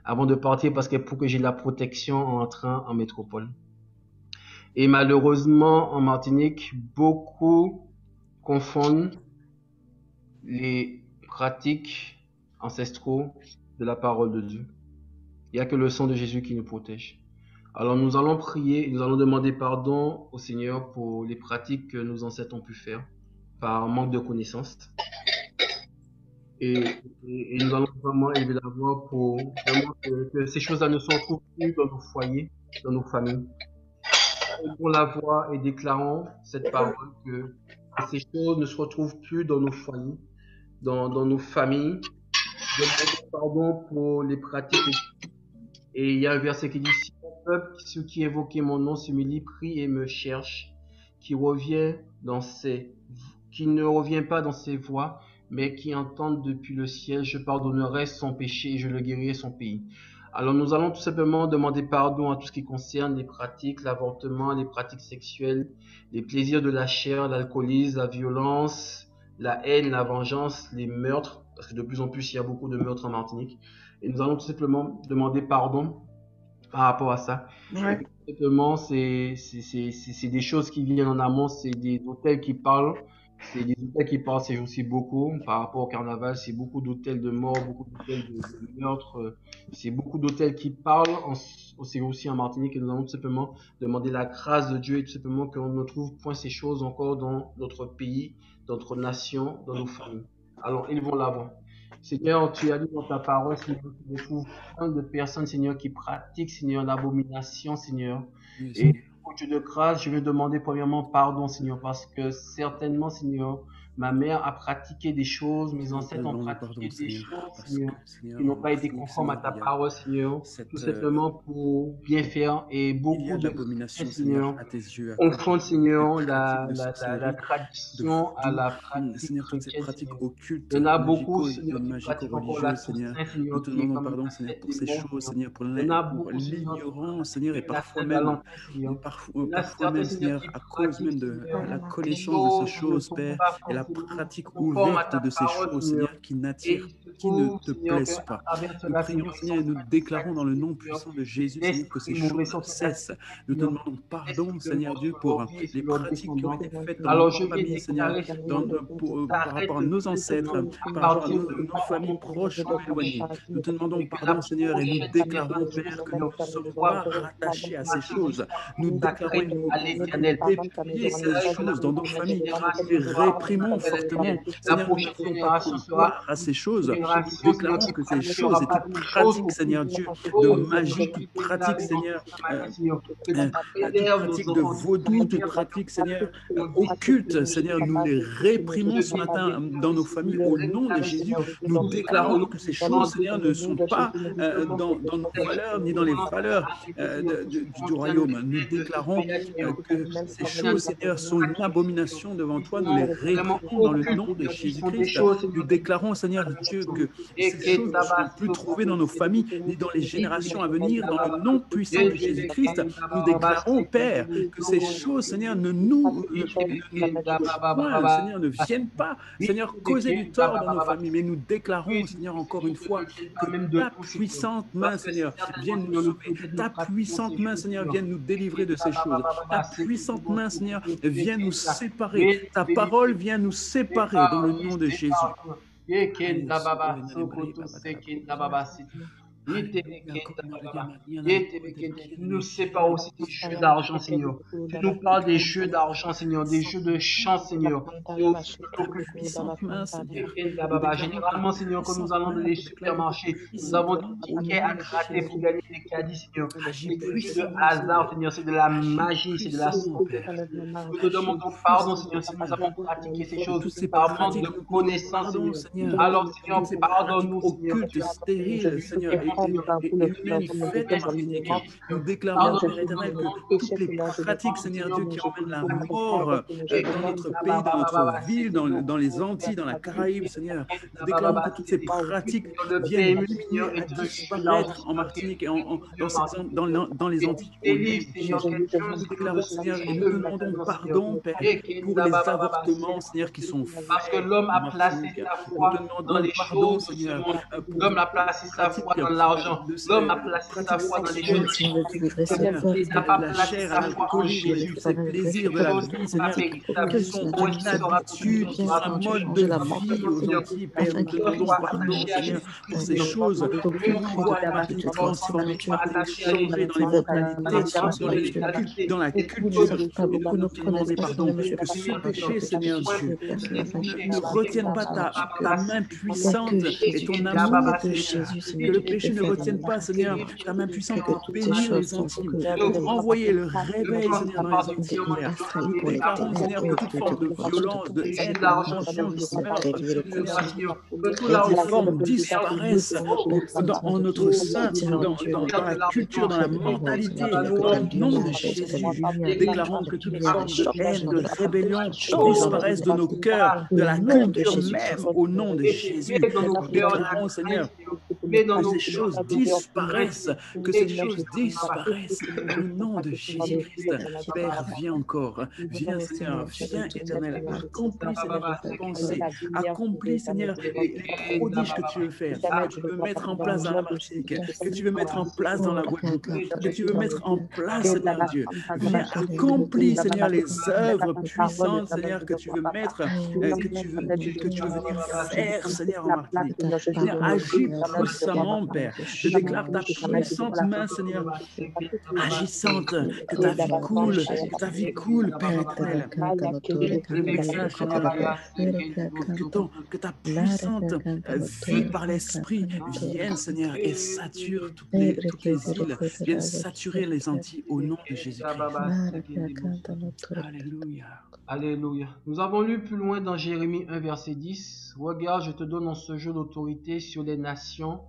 Avant de partir parce que pour que j'ai la protection en entrant en métropole. Et malheureusement, en Martinique, beaucoup confondent les pratiques ancestraux de la parole de Dieu. Il n'y a que le sang de Jésus qui nous protège. Alors nous allons prier, nous allons demander pardon au Seigneur pour les pratiques que nos ancêtres ont pu faire par manque de connaissances. Et nous allons vraiment élever la voix pour vraiment que ces choses-là ne se retrouvent plus dans nos foyers, dans nos familles. Ouvrons la voix et déclarons cette parole que ces choses ne se retrouvent plus dans nos foyers, dans nos familles. Demandons pardon pour les pratiques. Et il y a un verset qui dit: si mon peuple, ceux qui invoquaient mon nom, s'humilie, prie et me cherche, qui ne revient pas dans ses voies, mais qui entendent depuis le ciel, je pardonnerai son péché et je le guérirai son pays. Alors nous allons tout simplement demander pardon à tout ce qui concerne les pratiques, l'avortement, les pratiques sexuelles, les plaisirs de la chair, l'alcoolisme, la violence, la haine, la vengeance, les meurtres, parce que de plus en plus il y a beaucoup de meurtres en Martinique. Et nous allons tout simplement demander pardon par rapport à ça. Ouais. Tout simplement, c'est des choses qui viennent en amont, c'est des hôtels qui parlent. C'est des hôtels qui parlent ces jours-ci beaucoup par rapport au carnaval. C'est beaucoup d'hôtels de mort, beaucoup d'hôtels de meurtres. C'est beaucoup d'hôtels qui parlent ces jours-ci en Martinique. Et nous allons tout simplement demander la grâce de Dieu et tout simplement qu'on ne trouve point ces choses encore dans notre pays, dans notre nation, dans nos familles. Alors, ils vont l'avant. Seigneur, tu as dit dans ta parole, Seigneur, que tu trouves plein de personnes, Seigneur, qui pratiquent, Seigneur, l'abomination, Seigneur. Et Ô Dieu de grâce, je vais demander premièrement pardon, Seigneur, parce que certainement, Seigneur, ma mère a pratiqué des choses, mes ancêtres ont pratiqué des choses, Seigneur, qui n'ont pas été conformes à ta parole, Seigneur, tout simplement pour bien faire. Et beaucoup de chrétiens, Seigneur, confondent, Seigneur, la tradition à la pratique chrétienne, Seigneur. Il y en a beaucoup, Seigneur, qui pratiquent encore la Seigneur. Nous te demandons pardon, Seigneur, pour ces choses, Seigneur, pour l'ignorance, Seigneur, et parfois même, Seigneur, à cause même de la connaissance de ces choses, Père, et la pratique ouverte de ces choses, Seigneur, qui n'attirent, qui ne te plaisent pas. Nous prions, Seigneur, et nous déclarons dans le nom puissant de Jésus, Seigneur, que ces choses cessent. Nous te demandons pardon, Seigneur Dieu, pour les pratiques qui ont été faites dans notre famille, Seigneur, par rapport à nos ancêtres, par rapport à nos familles proches ou éloignées. Nous te demandons pardon, Seigneur, et nous déclarons, Père, que nous ne sommes pas rattachés à ces choses. Nous déclarons déplier ces choses dans nos familles. Nous les réprimons fortement. Seigneur, nous ne voulons pas croire à ces choses. Nous déclarons que ces choses et toute pratique, Seigneur Dieu, de magie, toute pratique, Seigneur, toute pratique de vaudou, toute pratique, Seigneur, occulte, Seigneur, nous les réprimons ce matin dans nos familles au nom de Jésus. Nous déclarons que ces choses, Seigneur, ne sont pas dans nos valeurs ni dans les valeurs du royaume. Nous déclarons que ces choses, Seigneur, sont une abomination devant toi. Nous les réprimons dans le nom de Jésus-Christ. Nous déclarons, Seigneur Dieu, que ces choses ne seront plus trouvées dans nos familles ni dans les générations à venir. Dans le nom puissant de Jésus-Christ, nous déclarons, Père, que ces choses, Seigneur, ne nous touchent point, Seigneur, ne viennent pas, Seigneur, causer du tort dans nos familles. Mais nous déclarons, Seigneur, encore une fois, que ta puissante main, Seigneur, vienne nous sauver. Ta puissante main, Seigneur, vienne nous délivrer de ces choses. Ta puissante main, Seigneur, vient nous séparer. Ta parole vient nous séparer dans le nom de Jésus. Tu nous sépares aussi des jeux d'argent, Seigneur. Tu nous parles des jeux d'argent, Seigneur, des jeux de chance, Seigneur. Généralement, Seigneur, quand nous allons dans les supermarchés, nous avons des tickets à gratter pour gagner des caddies, Seigneur. C'est de hasard, Seigneur, c'est de la magie, c'est de la santé. Nous te demandons pardon, Seigneur, si nous avons pratiqué ces choses par manque de connaissance, Seigneur. Alors, Seigneur, pardonne-nous, Seigneur. Nous déclarons, Père éternel, que toutes les pratiques, Seigneur Dieu, qui emmènent la mort dans notre pays, dans notre ville, dans les Antilles, dans la Caraïbe, Seigneur, nous déclarons que toutes ces pratiques viennent à disparaître en Martinique et dans les Antilles. Nous déclarons, Seigneur, et nous demandons pardon, Père, pour les avortements, Seigneur, qui sont faits. Parce que l'homme a placé sa foi dans les choses, Seigneur. L'homme a placé sa foi dans l'argent. L'homme a placé sa foi dans les choses. Il n'a pas placé sa foi en Jésus. Ces plaisirs de la vie, Seigneur, qui sont une habitude, un mode de vie aujourd'hui, Père. Nous te demandons pardon, Seigneur, pour ces choses que nous doivons être transformées, changer dans les mentalités, dans la culture. Nous te demandons pardon, que ce péché, Seigneur Dieu, ne retienne pas ta main puissante et ton amour, que le péché ne retienne pas, Seigneur, ta main puissante pour bénir les Antilles, pour envoyer le réveil, Seigneur, dans les Antilles, Père. Nous déclarons, Seigneur, que toute forme de violence, de haine, de vengeance, de meurtre, que ces formes disparaissent en notre sein, dans la culture, dans la mentalité, au nom de Jésus. Nous déclarons que toute forme de haine, de rébellion disparaissent de nos cœurs, de la culture même, au nom de Jésus. Nous déclarons, Seigneur, que ces choses disparaissent, au nom de Jésus-Christ. Père, viens encore, viens Seigneur, viens éternel, accomplis Seigneur tes pensées, accomplis Seigneur les prodiges que tu veux faire, que tu veux mettre en place dans la Martinique, que tu veux mettre en place dans la Guadeloupe, que tu veux mettre en place Seigneur Dieu. Viens accomplis Seigneur les œuvres puissantes Seigneur que tu veux mettre, que tu veux venir faire Seigneur en Martinique. Viens agir puissamment, Père. Je déclare ta puissante main, Seigneur, agissante, que ta vie coule, Père éternel. Le message, Seigneur, que ta puissante vie par l'Esprit vienne, Seigneur, et sature toutes les îles, vienne saturer les Antilles au nom de Jésus-Christ. Alléluia. Alléluia. Nous avons lu plus loin dans Jérémie 1, verset 10. Regarde, je te donne en ce jour l'autorité sur les nations,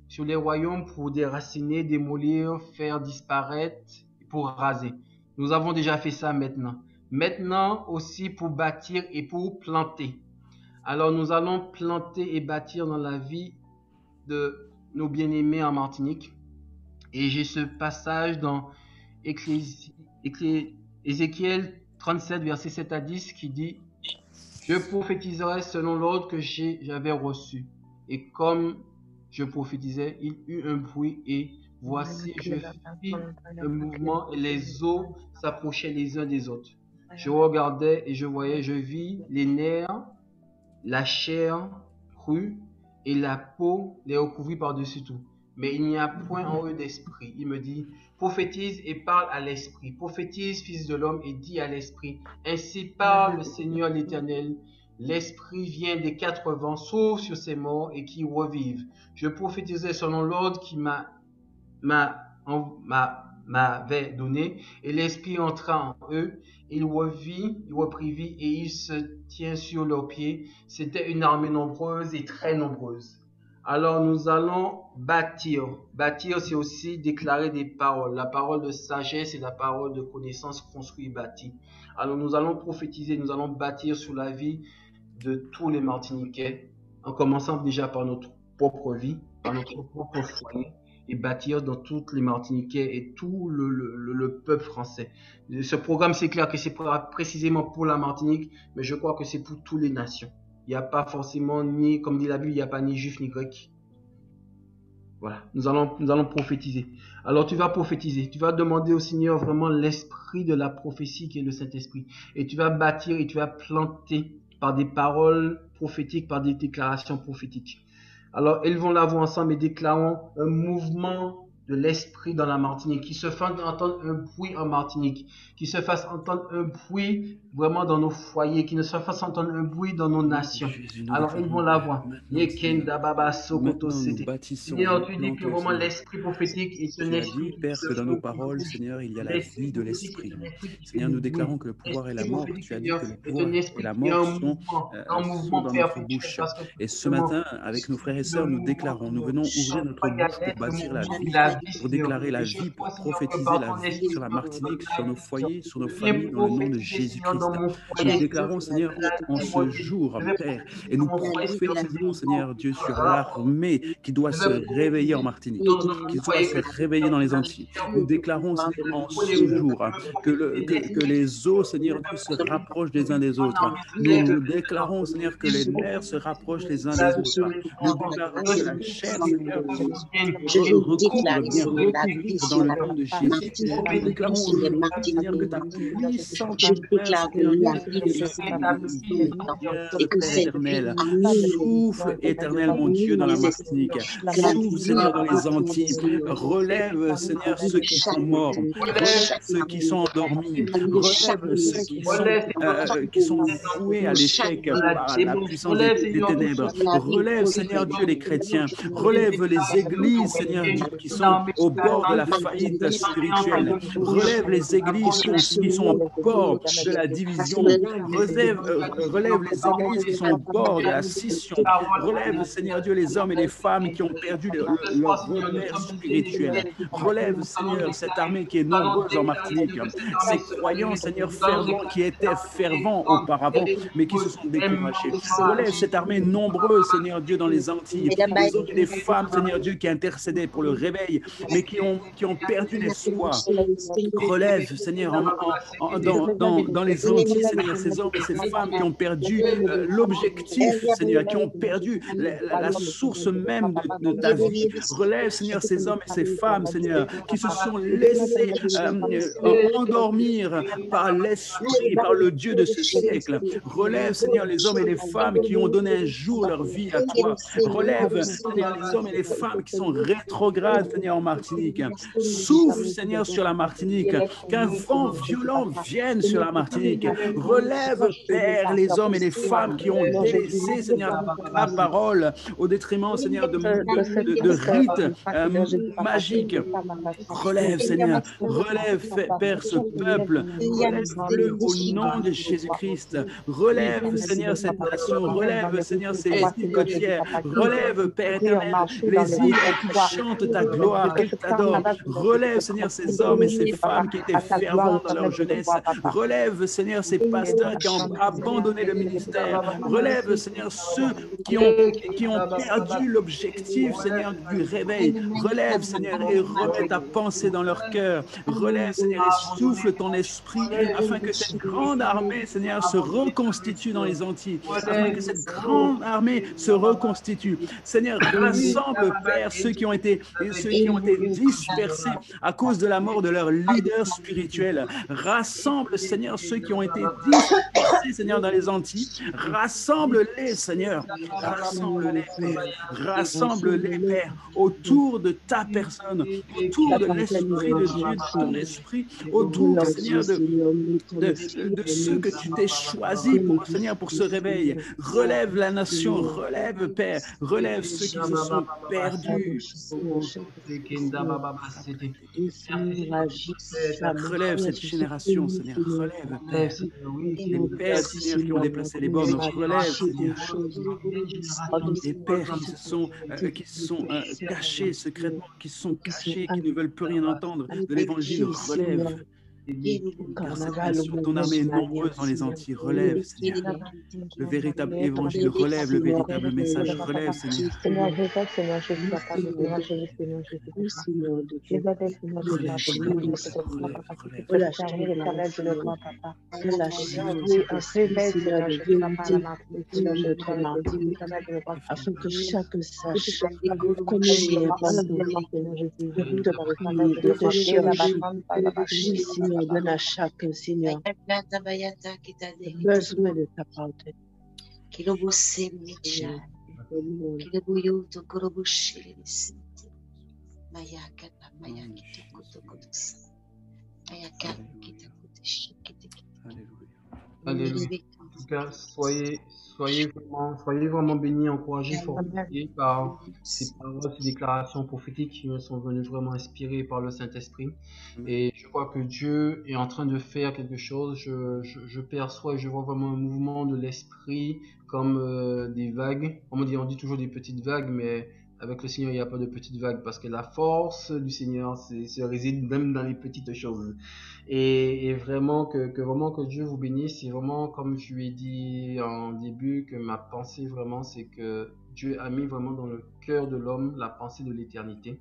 sur les royaumes pour déraciner, démolir, faire disparaître, pour raser. Nous avons déjà fait ça maintenant. Maintenant aussi pour bâtir et pour planter. Alors nous allons planter et bâtir dans la vie de nos bien-aimés en Martinique. Et j'ai ce passage dans Ézéchiel 37, verset 7 à 10 qui dit « Je prophétiserai selon l'ordre que j'avais reçu. Et comme je prophétisais, il eut un bruit et voici, je fis un mouvement et les os s'approchaient les uns des autres. Je regardais et je voyais, je vis les nerfs, la chair crue et la peau les recouvrit par-dessus tout. Mais il n'y a point en eux d'esprit. Il me dit, prophétise et parle à l'esprit. Prophétise, fils de l'homme, et dis à l'esprit. Ainsi parle le Seigneur l'Éternel. L'esprit vient des quatre vents, sauve sur ces morts et qui revivent. Je prophétisais selon l'ordre qui m'avait donné, et l'esprit entra en eux. Il reprit vie et il se tient sur leurs pieds. C'était une armée nombreuse et très nombreuse. Alors nous allons bâtir. Bâtir, c'est aussi déclarer des paroles. La parole de sagesse et la parole de connaissance construit et bâti. Alors nous allons prophétiser, nous allons bâtir sur la vie de tous les Martiniquais, en commençant déjà par notre propre vie, par notre propre foyer, et bâtir dans toutes les Martiniquais et tout le peuple français. Ce programme, c'est clair que c'est précisément pour la Martinique, mais je crois que c'est pour toutes les nations. Il n'y a pas forcément, ni, comme dit la Bible, il n'y a pas ni juif ni grec. Voilà, nous allons prophétiser. Alors tu vas prophétiser, tu vas demander au Seigneur vraiment l'esprit de la prophétie qui est le Saint-Esprit. Et tu vas bâtir et tu vas planter par des paroles prophétiques, par des déclarations prophétiques. Alors élevons la voix ensemble et déclarons un mouvement de l'esprit dans la Martinique, qui se fasse entendre un bruit en Martinique, qui se fasse entendre un bruit vraiment dans nos foyers, qui ne se fasse entendre un bruit dans nos nations. Alors élevons la voix. Seigneur, tu dis que vraiment l'esprit prophétique est un esprit. Père, que dans nos paroles, Seigneur, il y a la vie de l'esprit. Seigneur, nous déclarons que le pouvoir et la mort, tu as dit que le pouvoir et la mort sont dans notre bouche. Et ce matin, avec nos frères et sœurs, nous déclarons, nous venons ouvrir notre bouche pour bâtir la vie, pour déclarer la vie, pour prophétiser la vie sur la Martinique, sur nos foyers, sur nos familles, dans le nom de Jésus-Christ. Nous déclarons, Seigneur, en ce jour, Père, et nous prophétisons, Seigneur Dieu, sur l'armée qui doit se réveiller en Martinique, qui doit se réveiller dans les Antilles. Nous déclarons, Seigneur, en ce jour, que les os, Seigneur Dieu, se rapprochent les uns des autres. Nous déclarons, Seigneur, que les nerfs se rapprochent les uns des autres. Nous déclarons que la chair, Seigneur, recouvre dans le nom de Jésus. Nous déclarons, Seigneur, que ta puissante souffle éternel, mon Dieu, dans la Martinique. Souffle, Seigneur, dans les Antilles. Relève, Seigneur, ceux qui sont morts. Relève ceux qui sont endormis. Relève ceux qui sont voués à l'échec par la puissance des ténèbres. Relève, Seigneur Dieu, les chrétiens. Relève les églises, Seigneur Dieu, qui sont au bord de la faillite spirituelle. Relève les églises qui sont au bord de la division. Relève les églises qui sont au bord de la scission. Relève, Seigneur Dieu, les hommes et les femmes qui ont perdu leur repère spirituel. Relève, Seigneur, cette armée qui est nombreuse en Martinique. Ces croyants, Seigneur, fervents, qui étaient fervents auparavant, mais qui se sont découragés. Relève cette armée nombreuse, Seigneur Dieu, dans les Antilles. Les hommes et les femmes, Seigneur Dieu, qui intercédaient pour le réveil mais qui ont perdu l'espoir. Relève, Seigneur, dans les Antilles, Seigneur, ces hommes et ces femmes qui ont perdu l'objectif, Seigneur, qui ont perdu la source même de ta vie. Relève, Seigneur, ces hommes et ces femmes, Seigneur, qui se sont laissés endormir par l'esprit, par le Dieu de ce siècle. Relève, Seigneur, les hommes et les femmes qui ont donné un jour leur vie à toi. Relève, Seigneur, les hommes et les femmes qui sont rétrogrades, Seigneur, en Martinique. Souffle, Seigneur, sur la Martinique. Qu'un vent violent vienne sur la Martinique. Relève, Père, les hommes et les femmes qui ont délaissé, Seigneur, ta parole au détriment, Seigneur, de rites magiques. Relève, Seigneur. Relève, Père, ce peuple. Relève-le au nom de Jésus-Christ. Relève, Seigneur, cette nation. Relève, Seigneur, ces îles côtières. Relève, Père éternel, les îles qui chantent ta gloire, qui t'adorent. Relève, Seigneur, ces hommes et ces femmes qui étaient fervents dans leur jeunesse. Relève, Seigneur, ces pasteurs qui ont abandonné le ministère. Relève, Seigneur, ceux qui ont perdu l'objectif, Seigneur, du réveil. Relève, Seigneur, et remets ta pensée dans leur cœur. Relève, Seigneur, et souffle ton esprit afin que cette grande armée, Seigneur, se reconstitue dans les Antilles. Afin que cette grande armée se reconstitue. Seigneur, rassemble, Père, ceux qui ont été dispersés à cause de la mort de leur leader spirituel. Rassemble, Seigneur, ceux qui ont été dispersés, Seigneur, dans les Antilles. Rassemble-les, Seigneur. Rassemble-les, Père. Rassemble-les, Père, autour de ta personne, autour de l'Esprit de Dieu, de ton esprit, autour, Seigneur, de ceux que tu t'es choisis, Seigneur, pour ce réveil. Relève la nation, relève, Père, relève ceux qui se sont perdus. Relève cette génération, Seigneur, relève, Père. Les pères, Seigneur, qui ont déplacé les bornes, relève, Seigneur. Les pères qui se sont cachés secrètement, qui se sont cachés, qui ne veulent plus rien entendre de l'évangile, relève. Ton armée est nombreuse dans les Antilles. Relève, Seigneur. Le véritable évangile relève, le véritable message relève, Seigneur. Seigneur Jésus, Seigneur Jésus, Papa, Seigneur Jésus, Seigneur Jésus, Seigneur de Dieu. Relâche l'éternel de notre papa. Relâche un réveil, Seigneur Jésus, afin que chacun sache comment il est de te chercher, Seigneur, donne à chacun, Seigneur, besoin de ta parole. Alléluia. En tout cas, soyez vraiment bénis, encouragés, fortifiés par ces paroles, ces déclarations prophétiques qui me sont venues vraiment inspirées par le Saint-Esprit. Et je crois que Dieu est en train de faire quelque chose. Je perçois et je vois vraiment un mouvement de l'esprit comme des vagues. On dit toujours des petites vagues, mais avec le Seigneur, il n'y a pas de petites vagues parce que la force du Seigneur se réside même dans les petites choses. Et vraiment que Dieu vous bénisse. C'est vraiment, comme je lui ai dit en début, que ma pensée vraiment, c'est que Dieu a mis vraiment dans le cœur de l'homme la pensée de l'éternité.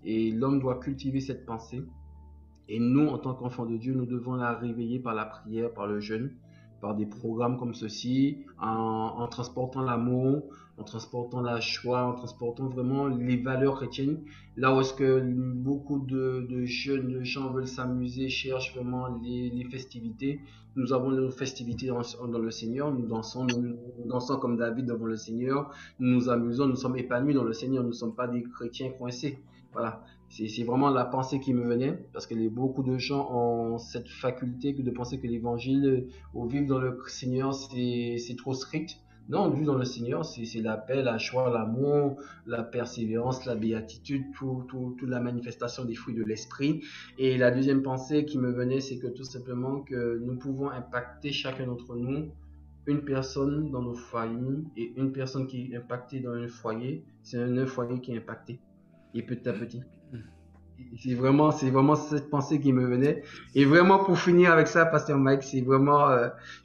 Et l'homme doit cultiver cette pensée. Et nous, en tant qu'enfants de Dieu, nous devons la réveiller par la prière, par le jeûne, par des programmes comme ceci, en transportant l'amour, en transportant la joie, en transportant vraiment les valeurs chrétiennes. Là où est-ce que beaucoup de jeunes gens veulent s'amuser, cherchent vraiment les festivités. Nous avons nos festivités dans le Seigneur, nous dansons comme David devant le Seigneur, nous nous amusons, nous sommes épanouis dans le Seigneur, nous ne sommes pas des chrétiens coincés. Voilà. C'est vraiment la pensée qui me venait, parce que beaucoup de gens ont cette faculté de penser que l'évangile, au vivre dans le Seigneur, c'est trop strict. Non, vivre dans le Seigneur, c'est la paix, la joie, l'amour, la persévérance, la béatitude, toute la manifestation des fruits de l'esprit. Et la deuxième pensée qui me venait, c'est que tout simplement que nous pouvons impacter chacun d'entre nous une personne dans nos foyers, et une personne qui est impactée dans un foyer, c'est un foyer qui est impacté. Et petit à petit. C'est vraiment cette pensée qui me venait. Et vraiment, pour finir avec ça, Pasteur Mike, c'est vraiment...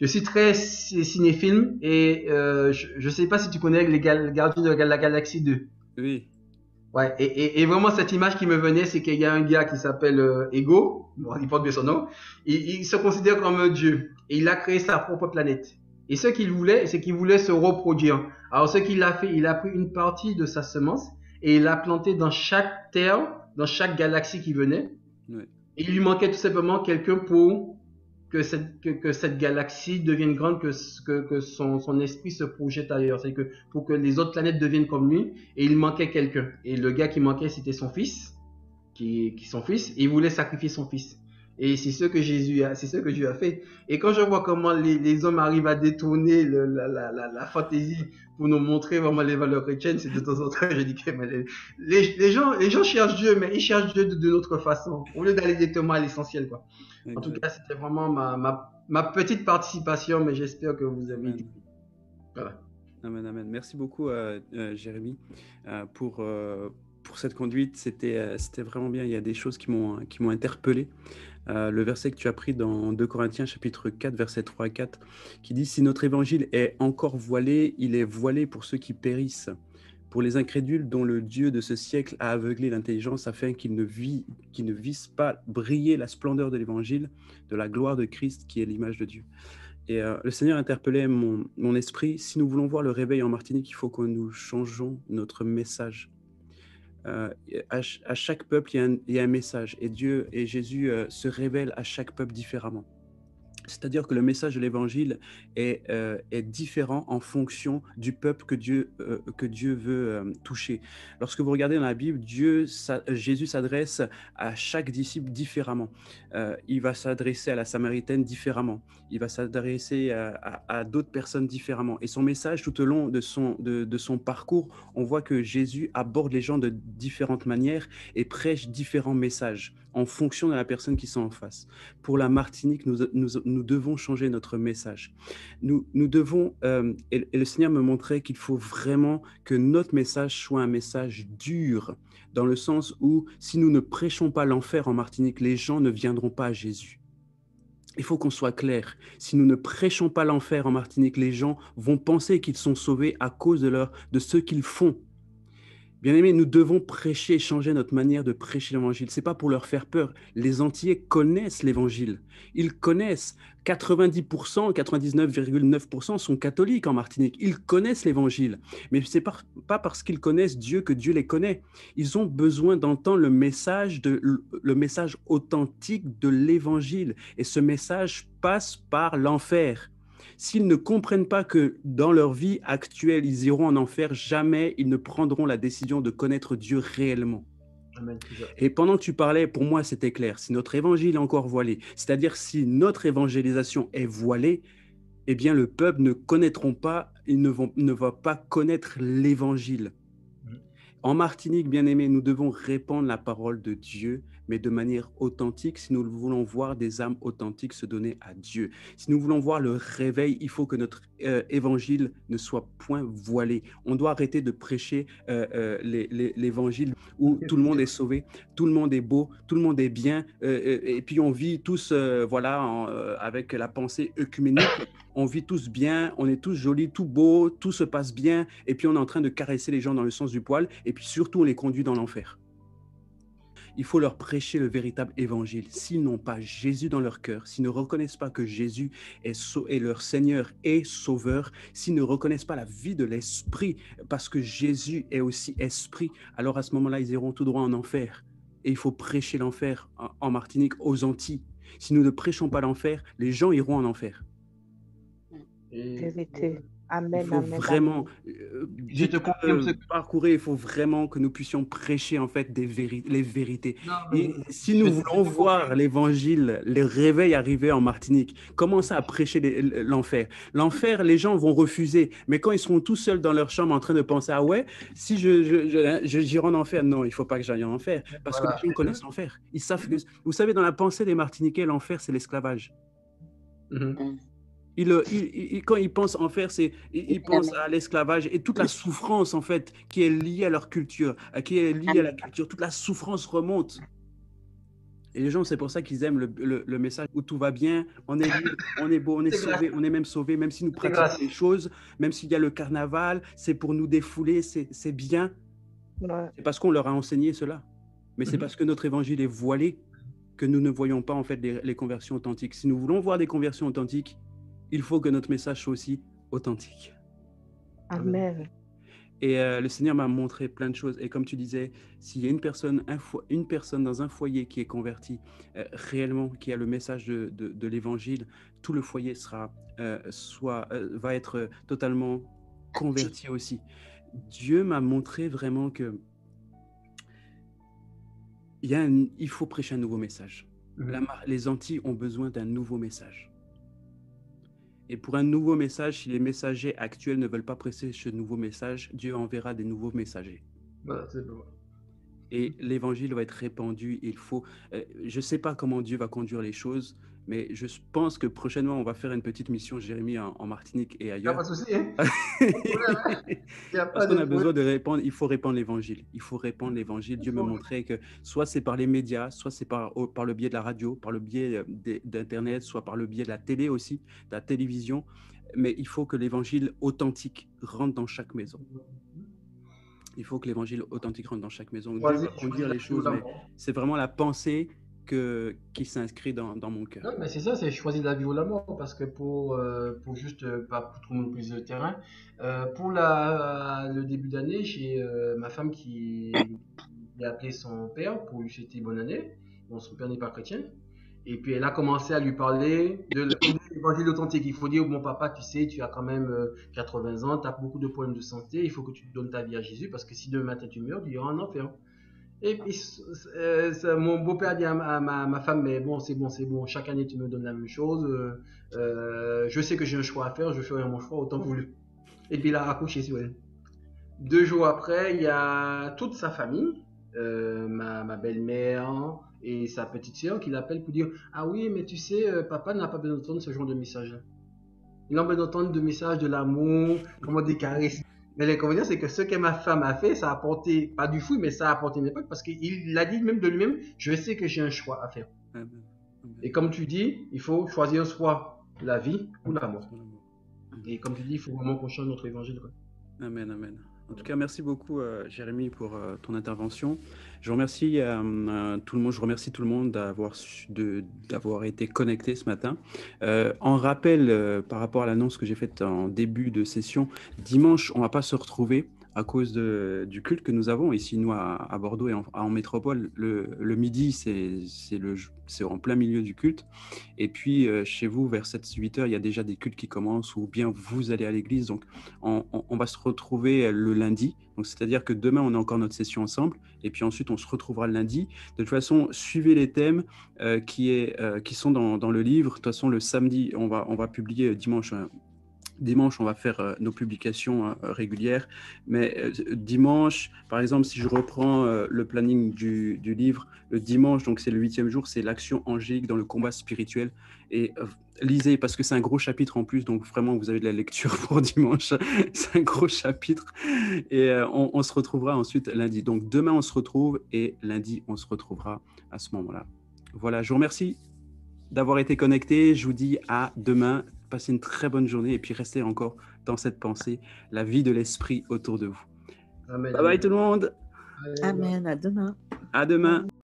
je suis très cinéphile et je ne sais pas si tu connais les Gardiens de la Galaxie 2. Oui. Ouais, et vraiment, cette image qui me venait, c'est qu'il y a un gars qui s'appelle Ego, bon, il porte bien son nom, il se considère comme un dieu, et il a créé sa propre planète. Et ce qu'il voulait, c'est qu'il voulait se reproduire. Alors, ce qu'il a fait, il a pris une partie de sa semence, et il l'a plantée dans chaque terre, dans chaque galaxie qui venait. Ouais. Et il lui manquait tout simplement quelqu'un pour que cette galaxie devienne grande, que son esprit se projette ailleurs. C'est que pour que les autres planètes deviennent comme lui, et il manquait quelqu'un. Et le gars qui manquait, c'était son fils, son fils, et il voulait sacrifier son fils. Et c'est ce que c'est ce que Dieu a fait. Et quand je vois comment les hommes arrivent à détourner la fantaisie pour nous montrer vraiment les valeurs chrétiennes, c'est de temps en temps, je dis que les gens cherchent Dieu, mais ils cherchent Dieu de notre façon, au lieu d'aller directement à l'essentiel, quoi. Exact. En tout cas, c'était vraiment ma petite participation, mais j'espère que vous avez été. Voilà. Amen, amen. Merci beaucoup, Jérémy, pour cette conduite. C'était vraiment bien. Il y a des choses qui m'ont interpellé. Le verset que tu as pris dans 2 Corinthiens chapitre 4, versets 3 à 4, qui dit « Si notre évangile est encore voilé, il est voilé pour ceux qui périssent, pour les incrédules dont le Dieu de ce siècle a aveuglé l'intelligence afin qu'ils ne vissent pas briller la splendeur de l'évangile, de la gloire de Christ qui est l'image de Dieu. » Et le Seigneur interpellait mon esprit. Si nous voulons voir le réveil en Martinique, il faut que nous changeons notre message. À chaque peuple, il y a un message. Et Dieu et Jésus se révèlent à chaque peuple différemment. C'est-à-dire que le message de l'Évangile est différent en fonction du peuple que Dieu veut toucher. Lorsque vous regardez dans la Bible, Jésus s'adresse à chaque disciple différemment. Il va s'adresser à la Samaritaine différemment. Il va s'adresser à d'autres personnes différemment. Et son message, tout au long de son parcours, on voit que Jésus aborde les gens de différentes manières et prêche différents messages en fonction de la personne qui sont en face. Pour la Martinique, nous devons changer notre message. Nous devons, et le Seigneur me montrait qu'il faut vraiment que notre message soit un message dur, dans le sens où si nous ne prêchons pas l'enfer en Martinique, les gens ne viendront pas à Jésus. Il faut qu'on soit clair. Si nous ne prêchons pas l'enfer en Martinique, les gens vont penser qu'ils sont sauvés à cause de ce qu'ils font. Bien-aimés, nous devons prêcher, changer notre manière de prêcher l'évangile. Ce n'est pas pour leur faire peur. Les Antillais connaissent l'évangile. Ils connaissent. 90%, 99,9% sont catholiques en Martinique. Ils connaissent l'évangile. Mais ce n'est pas parce qu'ils connaissent Dieu que Dieu les connaît. Ils ont besoin d'entendre le message authentique de l'évangile. Et ce message passe par l'enfer. S'ils ne comprennent pas que dans leur vie actuelle, ils iront en enfer, jamais ils ne prendront la décision de connaître Dieu réellement. Amen. Et pendant que tu parlais, pour moi, c'était clair. Si notre évangile est encore voilé, c'est-à-dire si notre évangélisation est voilée, eh bien, le peuple ne connaîtront pas, ne va pas connaître l'évangile. En Martinique, bien-aimés, nous devons répandre la parole de Dieu, mais de manière authentique. Si nous voulons voir des âmes authentiques se donner à Dieu, si nous voulons voir le réveil, il faut que notre évangile ne soit point voilé. On doit arrêter de prêcher l'évangile où tout le monde est sauvé, tout le monde est beau, tout le monde est bien, et puis on vit tous avec la pensée œcuménique. On vit tous bien, on est tous jolis, tout beau, tout se passe bien, et puis on est en train de caresser les gens dans le sens du poil, et puis surtout on les conduit dans l'enfer. Il faut leur prêcher le véritable évangile. S'ils n'ont pas Jésus dans leur cœur, s'ils ne reconnaissent pas que Jésus est leur Seigneur et Sauveur, s'ils ne reconnaissent pas la vie de l'Esprit, parce que Jésus est aussi Esprit, alors à ce moment-là, ils iront tout droit en enfer. Et il faut prêcher l'enfer en Martinique, aux Antilles. Si nous ne prêchons pas l'enfer, les gens iront en enfer. Vérité. Amen, il faut vraiment parcourir, il faut vraiment que nous puissions prêcher en fait les vérités. Et si nous voulons voir l'évangile, les réveils arriver en Martinique, commencer à prêcher l'enfer. L'enfer, les gens vont refuser, mais quand ils seront tout seuls dans leur chambre en train de penser, ah ouais, si j'irai en enfer, non, il ne faut pas que j'aille en enfer, parce que les gens connaissent l'enfer. Ils savent que, vous savez, dans la pensée des Martiniquais, l'enfer, c'est l'esclavage. Quand ils pensent enfer, ils pensent à l'esclavage et toute la souffrance en fait qui est liée à leur culture, qui est liée à la culture, toute la souffrance remonte. Et les gens, c'est pour ça qu'ils aiment le message où tout va bien, on est libre, on est beau, on est sauvé, on est même sauvé, même si nous pratiquons des choses, même s'il y a le carnaval, c'est pour nous défouler, c'est bien. C'est parce qu'on leur a enseigné cela. Mais c'est parce que notre évangile est voilé que nous ne voyons pas en fait les conversions authentiques. Si nous voulons voir des conversions authentiques, il faut que notre message soit aussi authentique. Amen. Et le Seigneur m'a montré plein de choses. Et comme tu disais, s'il y a une personne dans un foyer qui est convertie, réellement, qui a le message de l'Évangile, tout le foyer va être totalement converti aussi. Dieu m'a montré vraiment que il faut prêcher un nouveau message. Les Antilles ont besoin d'un nouveau message. Et pour un nouveau message, si les messagers actuels ne veulent pas prêcher ce nouveau message, Dieu enverra des nouveaux messagers. C'est bon. Et l'évangile va être répandu. Je ne sais pas comment Dieu va conduire les choses, mais je pense que prochainement, on va faire une petite mission, Jérémie, en Martinique et ailleurs. Il n'y a pas de souci. Hein. Parce qu'on a besoin de répandre, il faut répandre l'évangile. Il faut répandre l'évangile. Dieu me montrait que soit c'est par les médias, soit c'est par le biais de la radio, par le biais d'Internet, soit par le biais de la télé aussi, de la télévision. Mais il faut que l'évangile authentique rentre dans chaque maison. Il faut que l'évangile authentique rentre dans chaque maison. Dieu va conduire les choses, mais c'est vraiment la pensée qui s'inscrit dans mon cœur. Non, mais c'est ça, c'est choisir la vie ou la mort, parce que pour juste, pas pour tout le monde plus de terrain, pour le début d'année, j'ai ma femme qui a appelé son père pour lui souhaiter bonne année. Bon, son père n'est pas chrétien. Et puis elle a commencé à lui parler de l'évangile authentique. Il faut dire, bon papa, tu sais, tu as quand même 80 ans, tu as beaucoup de problèmes de santé, il faut que tu donnes ta vie à Jésus, parce que si demain matin tu meurs, tu iras en enfer. Et puis mon beau-père dit à ma femme, mais bon, c'est bon, chaque année tu me donnes la même chose, je sais que j'ai un choix à faire, je ferai mon choix autant voulu. Et puis il a raccroché sur elle. 2 jours après, il y a toute sa famille, ma belle-mère et sa petite sœur qui l'appellent pour dire, ah oui, mais tu sais, papa n'a pas besoin d'entendre ce genre de message. Il a besoin d'entendre des messages de l'amour, comment des caresses. Mais l'inconvénient, c'est que ce que ma femme a fait, ça a apporté, pas du fruit, mais ça a apporté une époque, parce qu'il l'a dit même de lui-même, je sais que j'ai un choix à faire. Amen. Et comme tu dis, il faut choisir soit la vie ou la mort. Et comme tu dis, il faut vraiment qu'on change notre évangile. Amen, amen. En tout cas, merci beaucoup, Jérémie, pour ton intervention. Je remercie tout le monde. Je remercie tout le monde d'avoir été connecté ce matin. En rappel, par rapport à l'annonce que j'ai faite en début de session, dimanche, on ne va pas se retrouver à cause du culte que nous avons ici, nous, à Bordeaux et en métropole. Le midi, c'est en plein milieu du culte. Et puis, chez vous, vers 7-8 heures, il y a déjà des cultes qui commencent, ou bien vous allez à l'église. Donc, on va se retrouver le lundi. Donc, c'est-à-dire que demain, on a encore notre session ensemble. Et puis ensuite, on se retrouvera le lundi. De toute façon, suivez les thèmes qui sont dans le livre. De toute façon, le samedi, on va publier dimanche. Dimanche, on va faire nos publications régulières, mais dimanche, par exemple, si je reprends le planning du livre, le dimanche, donc c'est le 8e jour, c'est l'action angélique dans le combat spirituel. Et lisez, parce que c'est un gros chapitre en plus, donc vraiment, vous avez de la lecture pour dimanche. C'est un gros chapitre. Et on se retrouvera ensuite lundi. Donc demain, on se retrouve et lundi, on se retrouvera à ce moment-là. Voilà, je vous remercie d'avoir été connectés. Je vous dis à demain. Passez une très bonne journée et puis restez encore dans cette pensée, la vie de l'esprit autour de vous. Amen. Bye bye tout le monde. Amen. À demain. À demain.